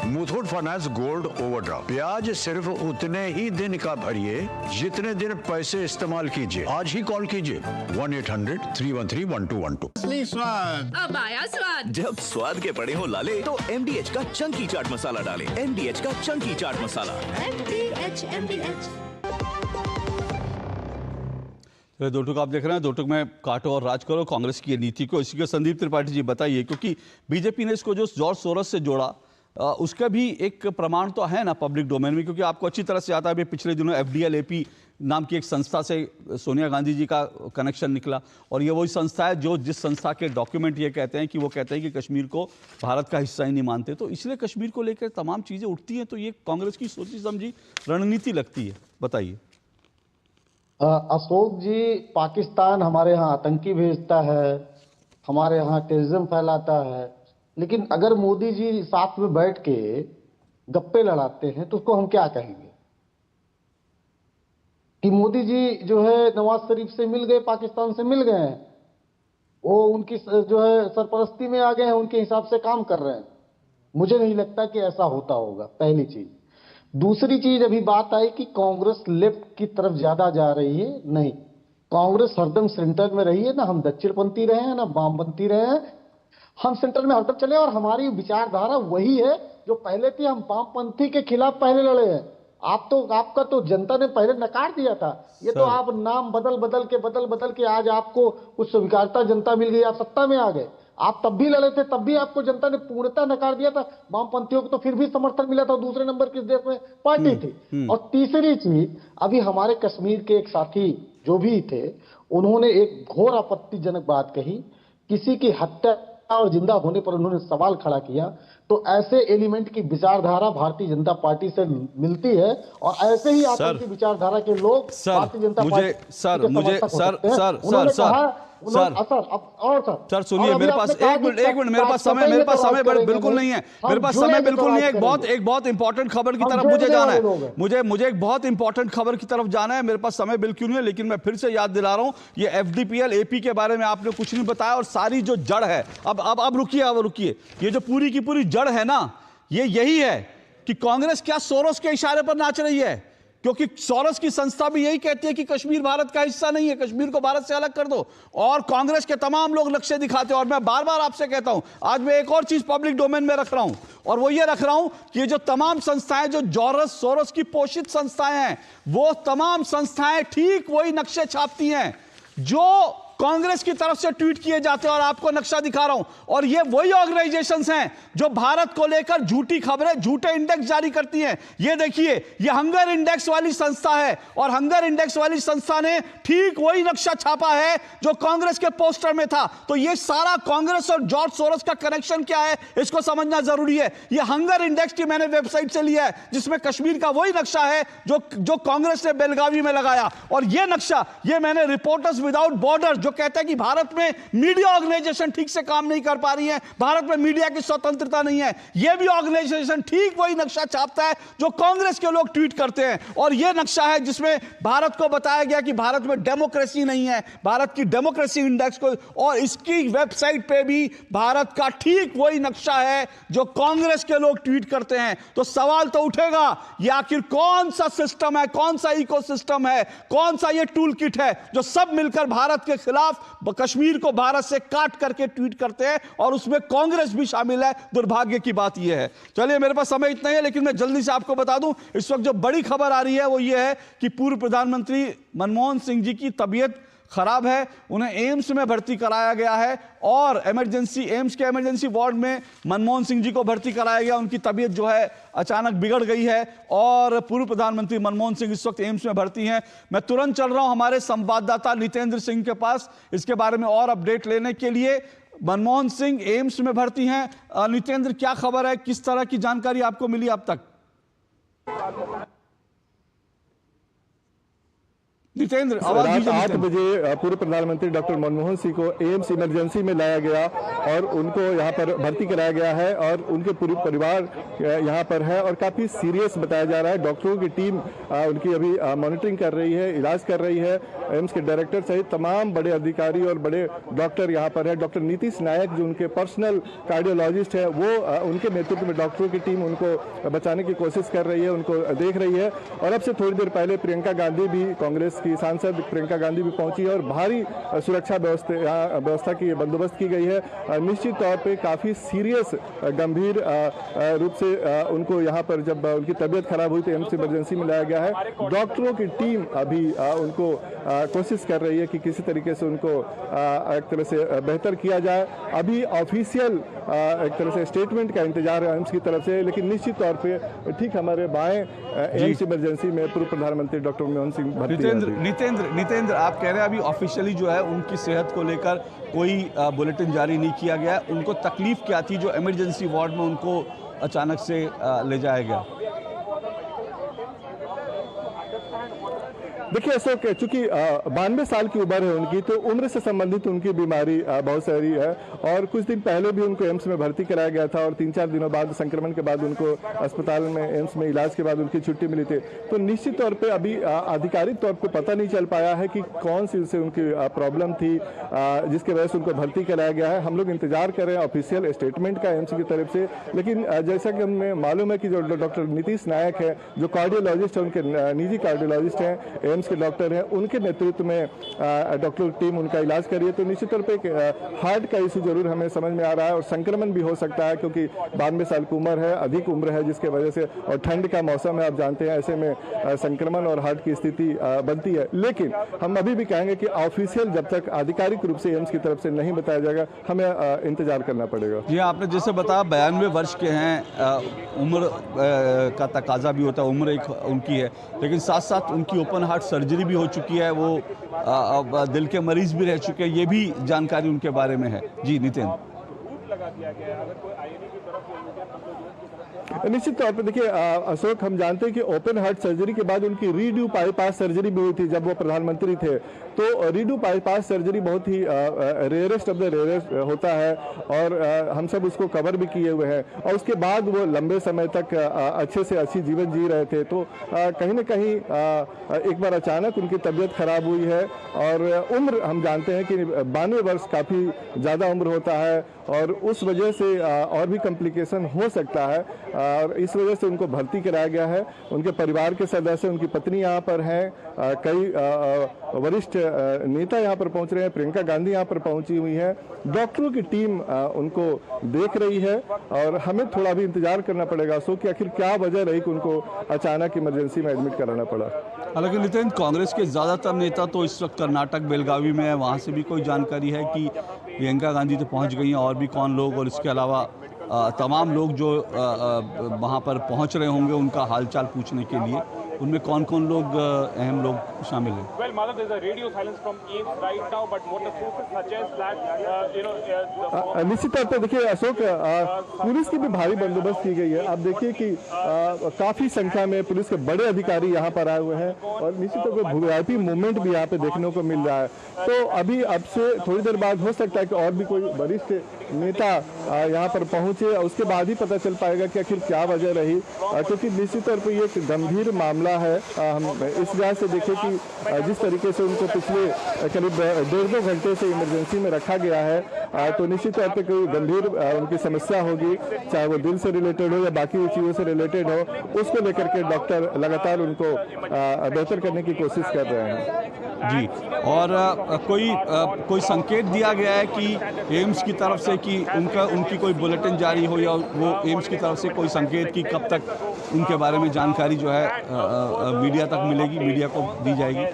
Muthoot finance gold overdraft, ब्याज सिर्फ उतने ही दिन का भरिए जितने दिन पैसे इस्तेमाल कीजिए। आज ही कॉल कीजिए 1-800-313-1212। स्वाद अब आया स्वाद। जब स्वाद के पड़े हो लाले तो MDH का चंकी चाट मसाला डालें। MDH का चंकी चाट मसाला। MDH। दो टुक आप देख रहे हैं, दो टुक में काटो और राज करो कांग्रेस की नीति को। इसी को संदीप त्रिपाठी जी बताइए, क्योंकि बीजेपी ने इसको जो जॉर्ज सोरोस से जोड़ा उसका भी एक प्रमाण तो है ना पब्लिक डोमेन में, क्योंकि आपको अच्छी तरह से आता है। अभी पिछले दिनों FDL-AP नाम की एक संस्था से सोनिया गांधी जी का कनेक्शन निकला, और ये वही संस्था है जो जिस संस्था के डॉक्यूमेंट ये कहते हैं कि वो कहते हैं कि कश्मीर को भारत का हिस्सा ही नहीं मानते। तो इसलिए कश्मीर को लेकर तमाम चीज़ें उठती हैं। तो ये कांग्रेस की सोची समझी रणनीति लगती है, बताइए। अशोक जी, पाकिस्तान हमारे यहाँ आतंकी भेजता है, हमारे यहाँ टेररिज्म फैलाता है, लेकिन अगर मोदी जी साथ में बैठ के गप्पे लड़ाते हैं तो उसको हम क्या कहेंगे? कि मोदी जी जो है नवाज शरीफ से मिल गए, पाकिस्तान से मिल गए हैं, वो उनकी जो है सरपरस्ती में आ गए हैं, उनके हिसाब से काम कर रहे हैं। मुझे नहीं लगता कि ऐसा होता होगा, पहली चीज। दूसरी चीज, अभी बात आई कि कांग्रेस लेफ्ट की तरफ ज्यादा जा रही है। नहीं, कांग्रेस हरदम सेंटर में रही है ना। हम दक्षिणपंथी रहे हैं ना वामपंथी रहे हैं, हम सेंटर में हरदम चले। और हमारी विचारधारा वही है जो पहले थी। हम वामपंथी के खिलाफ पहले लड़े हैं। आपका तो जनता ने पहले नकार दिया था। ये तो आप नाम बदल के आज आपको कुछ स्वीकारता जनता मिल गई, आप सत्ता में आ गए। आप तब भी लड़े थे, तब भी आपको जनता ने पूर्णतः नकार दिया था। वामपंथियों को तो फिर भी समर्थन मिला था, दूसरे नंबर किस देश में पार्टी थी। और तीसरी चीज, अभी हमारे कश्मीर के एक साथी जो भी थे, उन्होंने एक घोर आपत्तिजनक बात कही। किसी की हत्या और जिंदा होने पर उन्होंने सवाल खड़ा किया। तो ऐसे एलिमेंट की विचारधारा भारतीय जनता पार्टी से मिलती है, और ऐसे ही आतंकी विचारधारा के लोग भारतीय जनता पार्टी सर सुनिए, मेरे पास एक मिनट मेरे पास समय बिल्कुल नहीं है। मेरे पास समय बिल्कुल नहीं है। एक बहुत इंपॉर्टेंट खबर की तरफ मुझे जाना है। मुझे एक बहुत इंपॉर्टेंट खबर की तरफ जाना है। मेरे पास समय बिल्कुल नहीं है, लेकिन मैं फिर से याद दिला रहा हूं, ये FDPL-AP के बारे में आपने कुछ नहीं बताया, और सारी जो जड़ है, अब रुकिए, ये जो पूरी की पूरी जड़ है ना, ये यही है कि कांग्रेस क्या सोरोस के इशारे पर नाच रही है। क्योंकि सोरोस की संस्था भी यही कहती है कि कश्मीर भारत का हिस्सा नहीं है, कश्मीर को भारत से अलग कर दो, और कांग्रेस के तमाम लोग लक्ष्य दिखाते हैं। और मैं बार बार आपसे कहता हूं, आज मैं एक और चीज पब्लिक डोमेन में रख रहा हूं, और वो ये रख रहा हूं कि ये जो तमाम संस्थाएं जो जॉर्ज सोरोस की पोषित संस्थाएं हैं, वो तमाम संस्थाएं ठीक वही नक्शे छापती हैं जो कांग्रेस की तरफ से ट्वीट किए जाते हैं। और आपको नक्शा दिखा रहा हूं, और ये वही ऑर्गेनाइजेशंस हैं जो भारत को लेकर झूठी खबरें, झूठे इंडेक्स जारी करती हैं। ये देखिए, ये हंगर इंडेक्स वाली संस्था है, और हंगर इंडेक्स वाली संस्था ने ठीक वही नक्शा छापा है जो कांग्रेस के पोस्टर में था। तो ये सारा कांग्रेस और जॉर्ज सोरोस का कनेक्शन क्या है, इसको समझना जरूरी है। ये हंगर इंडेक्स की मैंने वेबसाइट से लिया है, जिसमें कश्मीर का वही नक्शा है जो कांग्रेस ने बेलगावी में लगाया। और ये नक्शा ये मैंने रिपोर्टर्स विदाउट बॉर्डर कहता है कि भारत में मीडिया ऑर्गेनाइजेशन ठीक से काम नहीं कर पा रही है, भारत में मीडिया की स्वतंत्रता नहीं है, यह भी ऑर्गेनाइजेशन ठीक वही नक्शा छापता है जो कांग्रेस के लोग ट्वीट करते हैं। और यह नक्शा है जिसमें भारत को बताया गया कि भारत में डेमोक्रेसी नहीं है, भारत की डेमोक्रेसी इंडेक्स को, और इसकी वेबसाइट पे भी भारत का ठीक वही नक्शा है जो कांग्रेस के लोग ट्वीट करते हैं। तो सवाल तो उठेगा, ये आखिर कौन सा सिस्टम है, कौन सा इकोसिस्टम है, कौन सा ये टूल किट है जो सब मिलकर भारत के खिलाफ कश्मीर को भारत से काट करके ट्वीट करते हैं, और उसमें कांग्रेस भी शामिल है। दुर्भाग्य की बात यह है। चलिए, मेरे पास समय इतना ही है, लेकिन मैं जल्दी से आपको बता दूं, इस वक्त जो बड़ी खबर आ रही है वो ये है कि पूर्व प्रधानमंत्री मनमोहन सिंह जी की तबीयत खराब है, उन्हें एम्स में भर्ती कराया गया है, और एम्स के इमरजेंसी वार्ड में मनमोहन सिंह जी को भर्ती कराया गया। उनकी तबीयत जो है अचानक बिगड़ गई है, और पूर्व प्रधानमंत्री मनमोहन सिंह इस वक्त एम्स में भर्ती हैं। मैं तुरंत चल रहा हूं हमारे संवाददाता नितेंद्र सिंह के पास इसके बारे में और अपडेट लेने के लिए। मनमोहन सिंह एम्स में भर्ती हैं। नितेंद्र, क्या खबर है, किस तरह की जानकारी आपको मिली अब तक? नितेंद्र, रात 8 बजे पूर्व प्रधानमंत्री डॉक्टर मनमोहन सिंह को एम्स इमरजेंसी में लाया गया और उनको यहाँ पर भर्ती कराया गया है, और उनके पूरे परिवार यहाँ पर है और काफ़ी सीरियस बताया जा रहा है। डॉक्टरों की टीम उनकी अभी मॉनिटरिंग कर रही है, इलाज कर रही है, एम्स के डायरेक्टर सहित तमाम बड़े अधिकारी और बड़े डॉक्टर यहाँ पर है। डॉक्टर नीतीश नायक जो उनके पर्सनल कार्डियोलॉजिस्ट है, वो उनके नेतृत्व में डॉक्टरों की टीम उनको बचाने की कोशिश कर रही है, उनको देख रही है। और अब से थोड़ी देर पहले प्रियंका गांधी भी, कांग्रेस की सांसद प्रियंका गांधी भी पहुंची है और भारी सुरक्षा व्यवस्था की बंदोबस्त की गई है। निश्चित तौर पे काफी सीरियस गंभीर रूप से उनको यहाँ पर जब उनकी तबीयत खराब हुई तो एम्स इमरजेंसी में लाया गया है। डॉक्टरों की टीम अभी उनको कोशिश कर रही है कि किसी तरीके से उनको एक तरह से बेहतर किया जाए। अभी ऑफिशियल एक तरह से स्टेटमेंट का इंतजार है एम्स की तरफ से, लेकिन निश्चित तौर पे ठीक हमारे बाएं एम्स इमरजेंसी में पूर्व प्रधानमंत्री डॉक्टर मनमोहन सिंह भर्ती। नितेंद्र आप कह रहे हैं अभी ऑफिशियली जो है उनकी सेहत को लेकर कोई बुलेटिन जारी नहीं किया गया। उनको तकलीफ क्या थी जो इमरजेंसी वार्ड में उनको अचानक से ले जाया गया? देखिए अशोक, चूंकि 92 साल की उम्र है उनकी, तो उम्र से संबंधित उनकी बीमारी बहुत सारी है और कुछ दिन पहले भी उनको एम्स में भर्ती कराया गया था और 3-4 दिनों बाद संक्रमण के बाद उनको अस्पताल में एम्स में इलाज के बाद उनकी छुट्टी मिली थी। तो निश्चित तौर पे अभी आधिकारिक तौर पे पता नहीं चल पाया है कि कौन सी उनसे उनकी प्रॉब्लम थी जिसकी वजह से उनको भर्ती कराया गया है। हम लोग इंतजार कर रहे हैं ऑफिशियल स्टेटमेंट का एम्स की तरफ से, लेकिन जैसा कि हमें मालूम है कि जो डॉक्टर नीतीश नायक है, जो कार्डियोलॉजिस्ट है, उनके निजी कार्डियोलॉजिस्ट हैं, के डॉक्टर हैं, उनके नेतृत्व में डॉक्टर टीम उनका इलाज कर रही है। तो निश्चित तौर पे हार्ट का इशू जरूर हमें समझ में आ रहा है और संक्रमण भी हो सकता है क्योंकि 92 साल की उम्र है, अधिक उम्र है, जिसके वजह से और ठंड का मौसम है, आप जानते हैं, ऐसे में संक्रमण और हार्ट की स्थिति बनती है। लेकिन हम अभी भी कहेंगे कि ऑफिशियल जब तक आधिकारिक रूप से एम्स की तरफ से नहीं बताया जाएगा, हमें इंतजार करना पड़ेगा। जी, आपने जैसे बताया 92 वर्ष के हैं, उम्र का तकाजा भी होता है, उम्र एक उनकी है, लेकिन साथ साथ उनकी ओपन हार्ट सर्जरी भी हो चुकी है, वो दिल के मरीज भी रह चुके हैं, ये भी जानकारी उनके बारे में है। जी नितिन। निश्चित तौर पर देखिए अशोक, हम जानते हैं कि ओपन हार्ट सर्जरी के बाद उनकी रीड्यू बाईपास सर्जरी भी हुई थी जब वो प्रधानमंत्री थे। तो रीड्यू बाईपास सर्जरी बहुत ही रेयरेस्ट ऑफ द रेयरेस्ट होता है और हम सब उसको कवर भी किए हुए हैं और उसके बाद वो लंबे समय तक अच्छे से अच्छी जीवन जी रहे थे। तो कहीं ना कहीं एक बार अचानक उनकी तबीयत खराब हुई है और उम्र हम जानते हैं कि 92 वर्ष काफ़ी ज़्यादा उम्र होता है और उस वजह से और भी कॉम्प्लिकेशन हो सकता है और इस वजह से उनको भर्ती कराया गया है। उनके परिवार के सदस्य, उनकी पत्नी यहाँ पर हैं, कई वरिष्ठ नेता यहाँ पर पहुँच रहे हैं, प्रियंका गांधी यहाँ पर पहुँची हुई है, डॉक्टरों की टीम उनको देख रही है और हमें थोड़ा भी इंतजार करना पड़ेगा सो कि आखिर क्या वजह रही कि उनको अचानक इमरजेंसी में एडमिट कराना पड़ा। हालांकि नितिन, कांग्रेस के ज़्यादातर नेता तो इस वक्त कर्नाटक बेलगावी में है, वहाँ से भी कोई जानकारी है कि प्रियंका गांधी तो पहुँच गई हैं, और भी कौन लोग, और इसके अलावा तमाम लोग जो वहाँ पर पहुँच रहे होंगे उनका हालचाल पूछने के लिए, उनमें कौन कौन लोग अहम लोग शामिल हैं? निश्चित तौर पर देखिए अशोक, पुलिस की भी भारी बंदोबस्त की गई है। आप देखिए कि काफी संख्या में पुलिस के बड़े अधिकारी यहाँ पर आए हुए हैं और निश्चित तौर पर वीआईपी मूवमेंट भी यहाँ पे देखने को मिल रहा है। तो अभी अब से थोड़ी देर बाद हो सकता है कि और भी कोई वरिष्ठ नेता यहाँ पर पहुंचे, उसके बाद ही पता चल पाएगा कि आखिर क्या वजह रही, क्योंकि निश्चित तौर पर ये एक गंभीर मामला है। हम इस वजह से देखें कि जिस तरीके से उनको पिछले करीब 1.5-2 घंटे से इमरजेंसी में रखा गया है, तो निश्चित तौर पर कोई गंभीर उनकी समस्या होगी, चाहे वो दिल से रिलेटेड हो या बाकी चीज़ों से रिलेटेड हो, उसको लेकर के डॉक्टर लगातार उनको बेहतर करने की कोशिश कर रहे हैं। जी, और कोई संकेत दिया गया है कि एम्स की तरफ से कि उनकी कोई बुलेटिन जारी हो या वो एम्स की तरफ से कोई संकेत कि कब तक उनके बारे में जानकारी जो है मीडिया तक मिलेगी, मीडिया को दी जाएगी?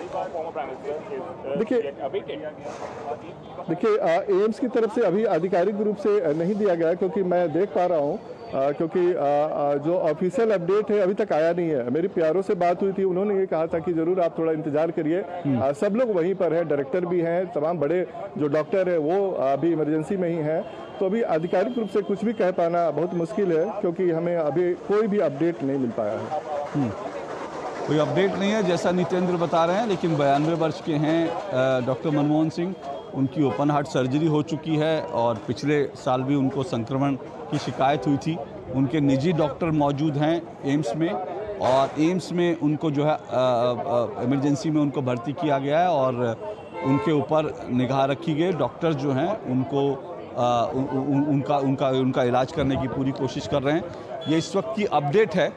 देखिए एम्स की तरफ से अभी आधिकारिक रूप से नहीं दिया गया क्योंकि मैं देख पा रहा हूँ क्योंकि जो ऑफिशियल अपडेट है अभी तक आया नहीं है। मेरी प्यारों से बात हुई थी, उन्होंने ये कहा था कि जरूर आप थोड़ा इंतजार करिए। सब लोग वहीं पर हैं, डायरेक्टर भी हैं, तमाम बड़े जो डॉक्टर है वो अभी इमरजेंसी में ही हैं। तो अभी आधिकारिक रूप से कुछ भी कह पाना बहुत मुश्किल है क्योंकि हमें अभी कोई भी अपडेट नहीं मिल पाया है। कोई अपडेट नहीं है जैसा नितेंद्र बता रहे हैं, लेकिन 92 वर्ष के हैं डॉक्टर मनमोहन सिंह, उनकी ओपन हार्ट सर्जरी हो चुकी है और पिछले साल भी उनको संक्रमण की शिकायत हुई थी। उनके निजी डॉक्टर मौजूद हैं एम्स में और एम्स में उनको जो है इमरजेंसी में उनको भर्ती किया गया है और उनके ऊपर निगाह रखी गई। डॉक्टर जो हैं उनको उनका इलाज करने की पूरी कोशिश कर रहे हैं। ये इस वक्त की अपडेट है।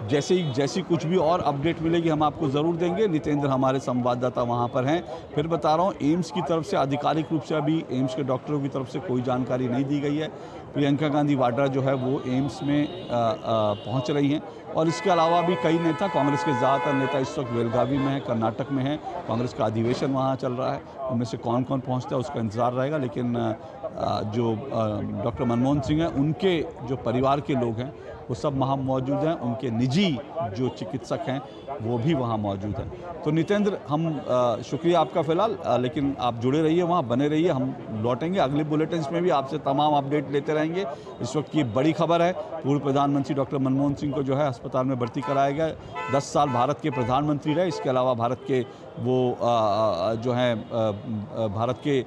जैसी कुछ भी और अपडेट मिलेगी हम आपको ज़रूर देंगे। नितेंद्र हमारे संवाददाता वहाँ पर हैं। फिर बता रहा हूँ, एम्स की तरफ से आधिकारिक रूप से अभी एम्स के डॉक्टरों की तरफ से कोई जानकारी नहीं दी गई है। प्रियंका गांधी वाड्रा जो है वो एम्स में पहुँच रही हैं और इसके अलावा भी कई नेता, कांग्रेस के ज़्यादातर नेता इस वक्त बेलगावी में हैं, कर्नाटक में हैं। कांग्रेस का अधिवेशन वहाँ चल रहा है। उनमें से कौन कौन पहुँचता है उसका इंतज़ार रहेगा। लेकिन जो डॉक्टर मनमोहन सिंह हैं, उनके जो परिवार के लोग हैं वो सब वहाँ मौजूद हैं। उनके निजी जो चिकित्सक हैं वो भी वहाँ मौजूद हैं। तो नितेंद्र, हम शुक्रिया आपका फ़िलहाल, लेकिन आप जुड़े रहिए, वहाँ बने रहिए। हम लौटेंगे अगले बुलेटिन्स में भी आपसे तमाम अपडेट लेते रहेंगे। इस वक्त की बड़ी खबर है, पूर्व प्रधानमंत्री डॉक्टर मनमोहन सिंह को जो है अस्पताल में भर्ती कराया गया। 10 साल भारत के प्रधानमंत्री रहे। इसके अलावा भारत के वो जो हैं भारत के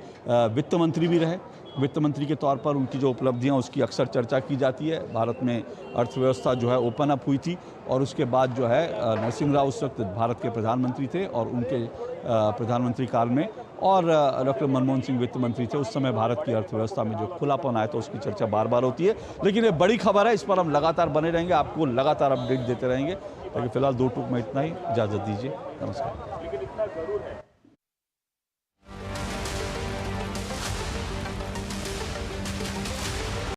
वित्त मंत्री भी रहे। वित्त मंत्री के तौर पर उनकी जो उपलब्धियां उसकी अक्सर चर्चा की जाती है। भारत में अर्थव्यवस्था जो है ओपन अप हुई थी और उसके बाद जो है नरसिंह राव उस वक्त भारत के प्रधानमंत्री थे और उनके प्रधानमंत्री काल में, और डॉक्टर मनमोहन सिंह वित्त मंत्री थे। उस समय भारत की अर्थव्यवस्था में जो खुलापन आया तो उसकी चर्चा बार बार होती है। लेकिन ये बड़ी खबर है, इस पर हम लगातार बने रहेंगे, आपको लगातार अपडेट देते रहेंगे। लेकिन फिलहाल 2 टूक में इतना ही, इजाज़त दीजिए, नमस्कार।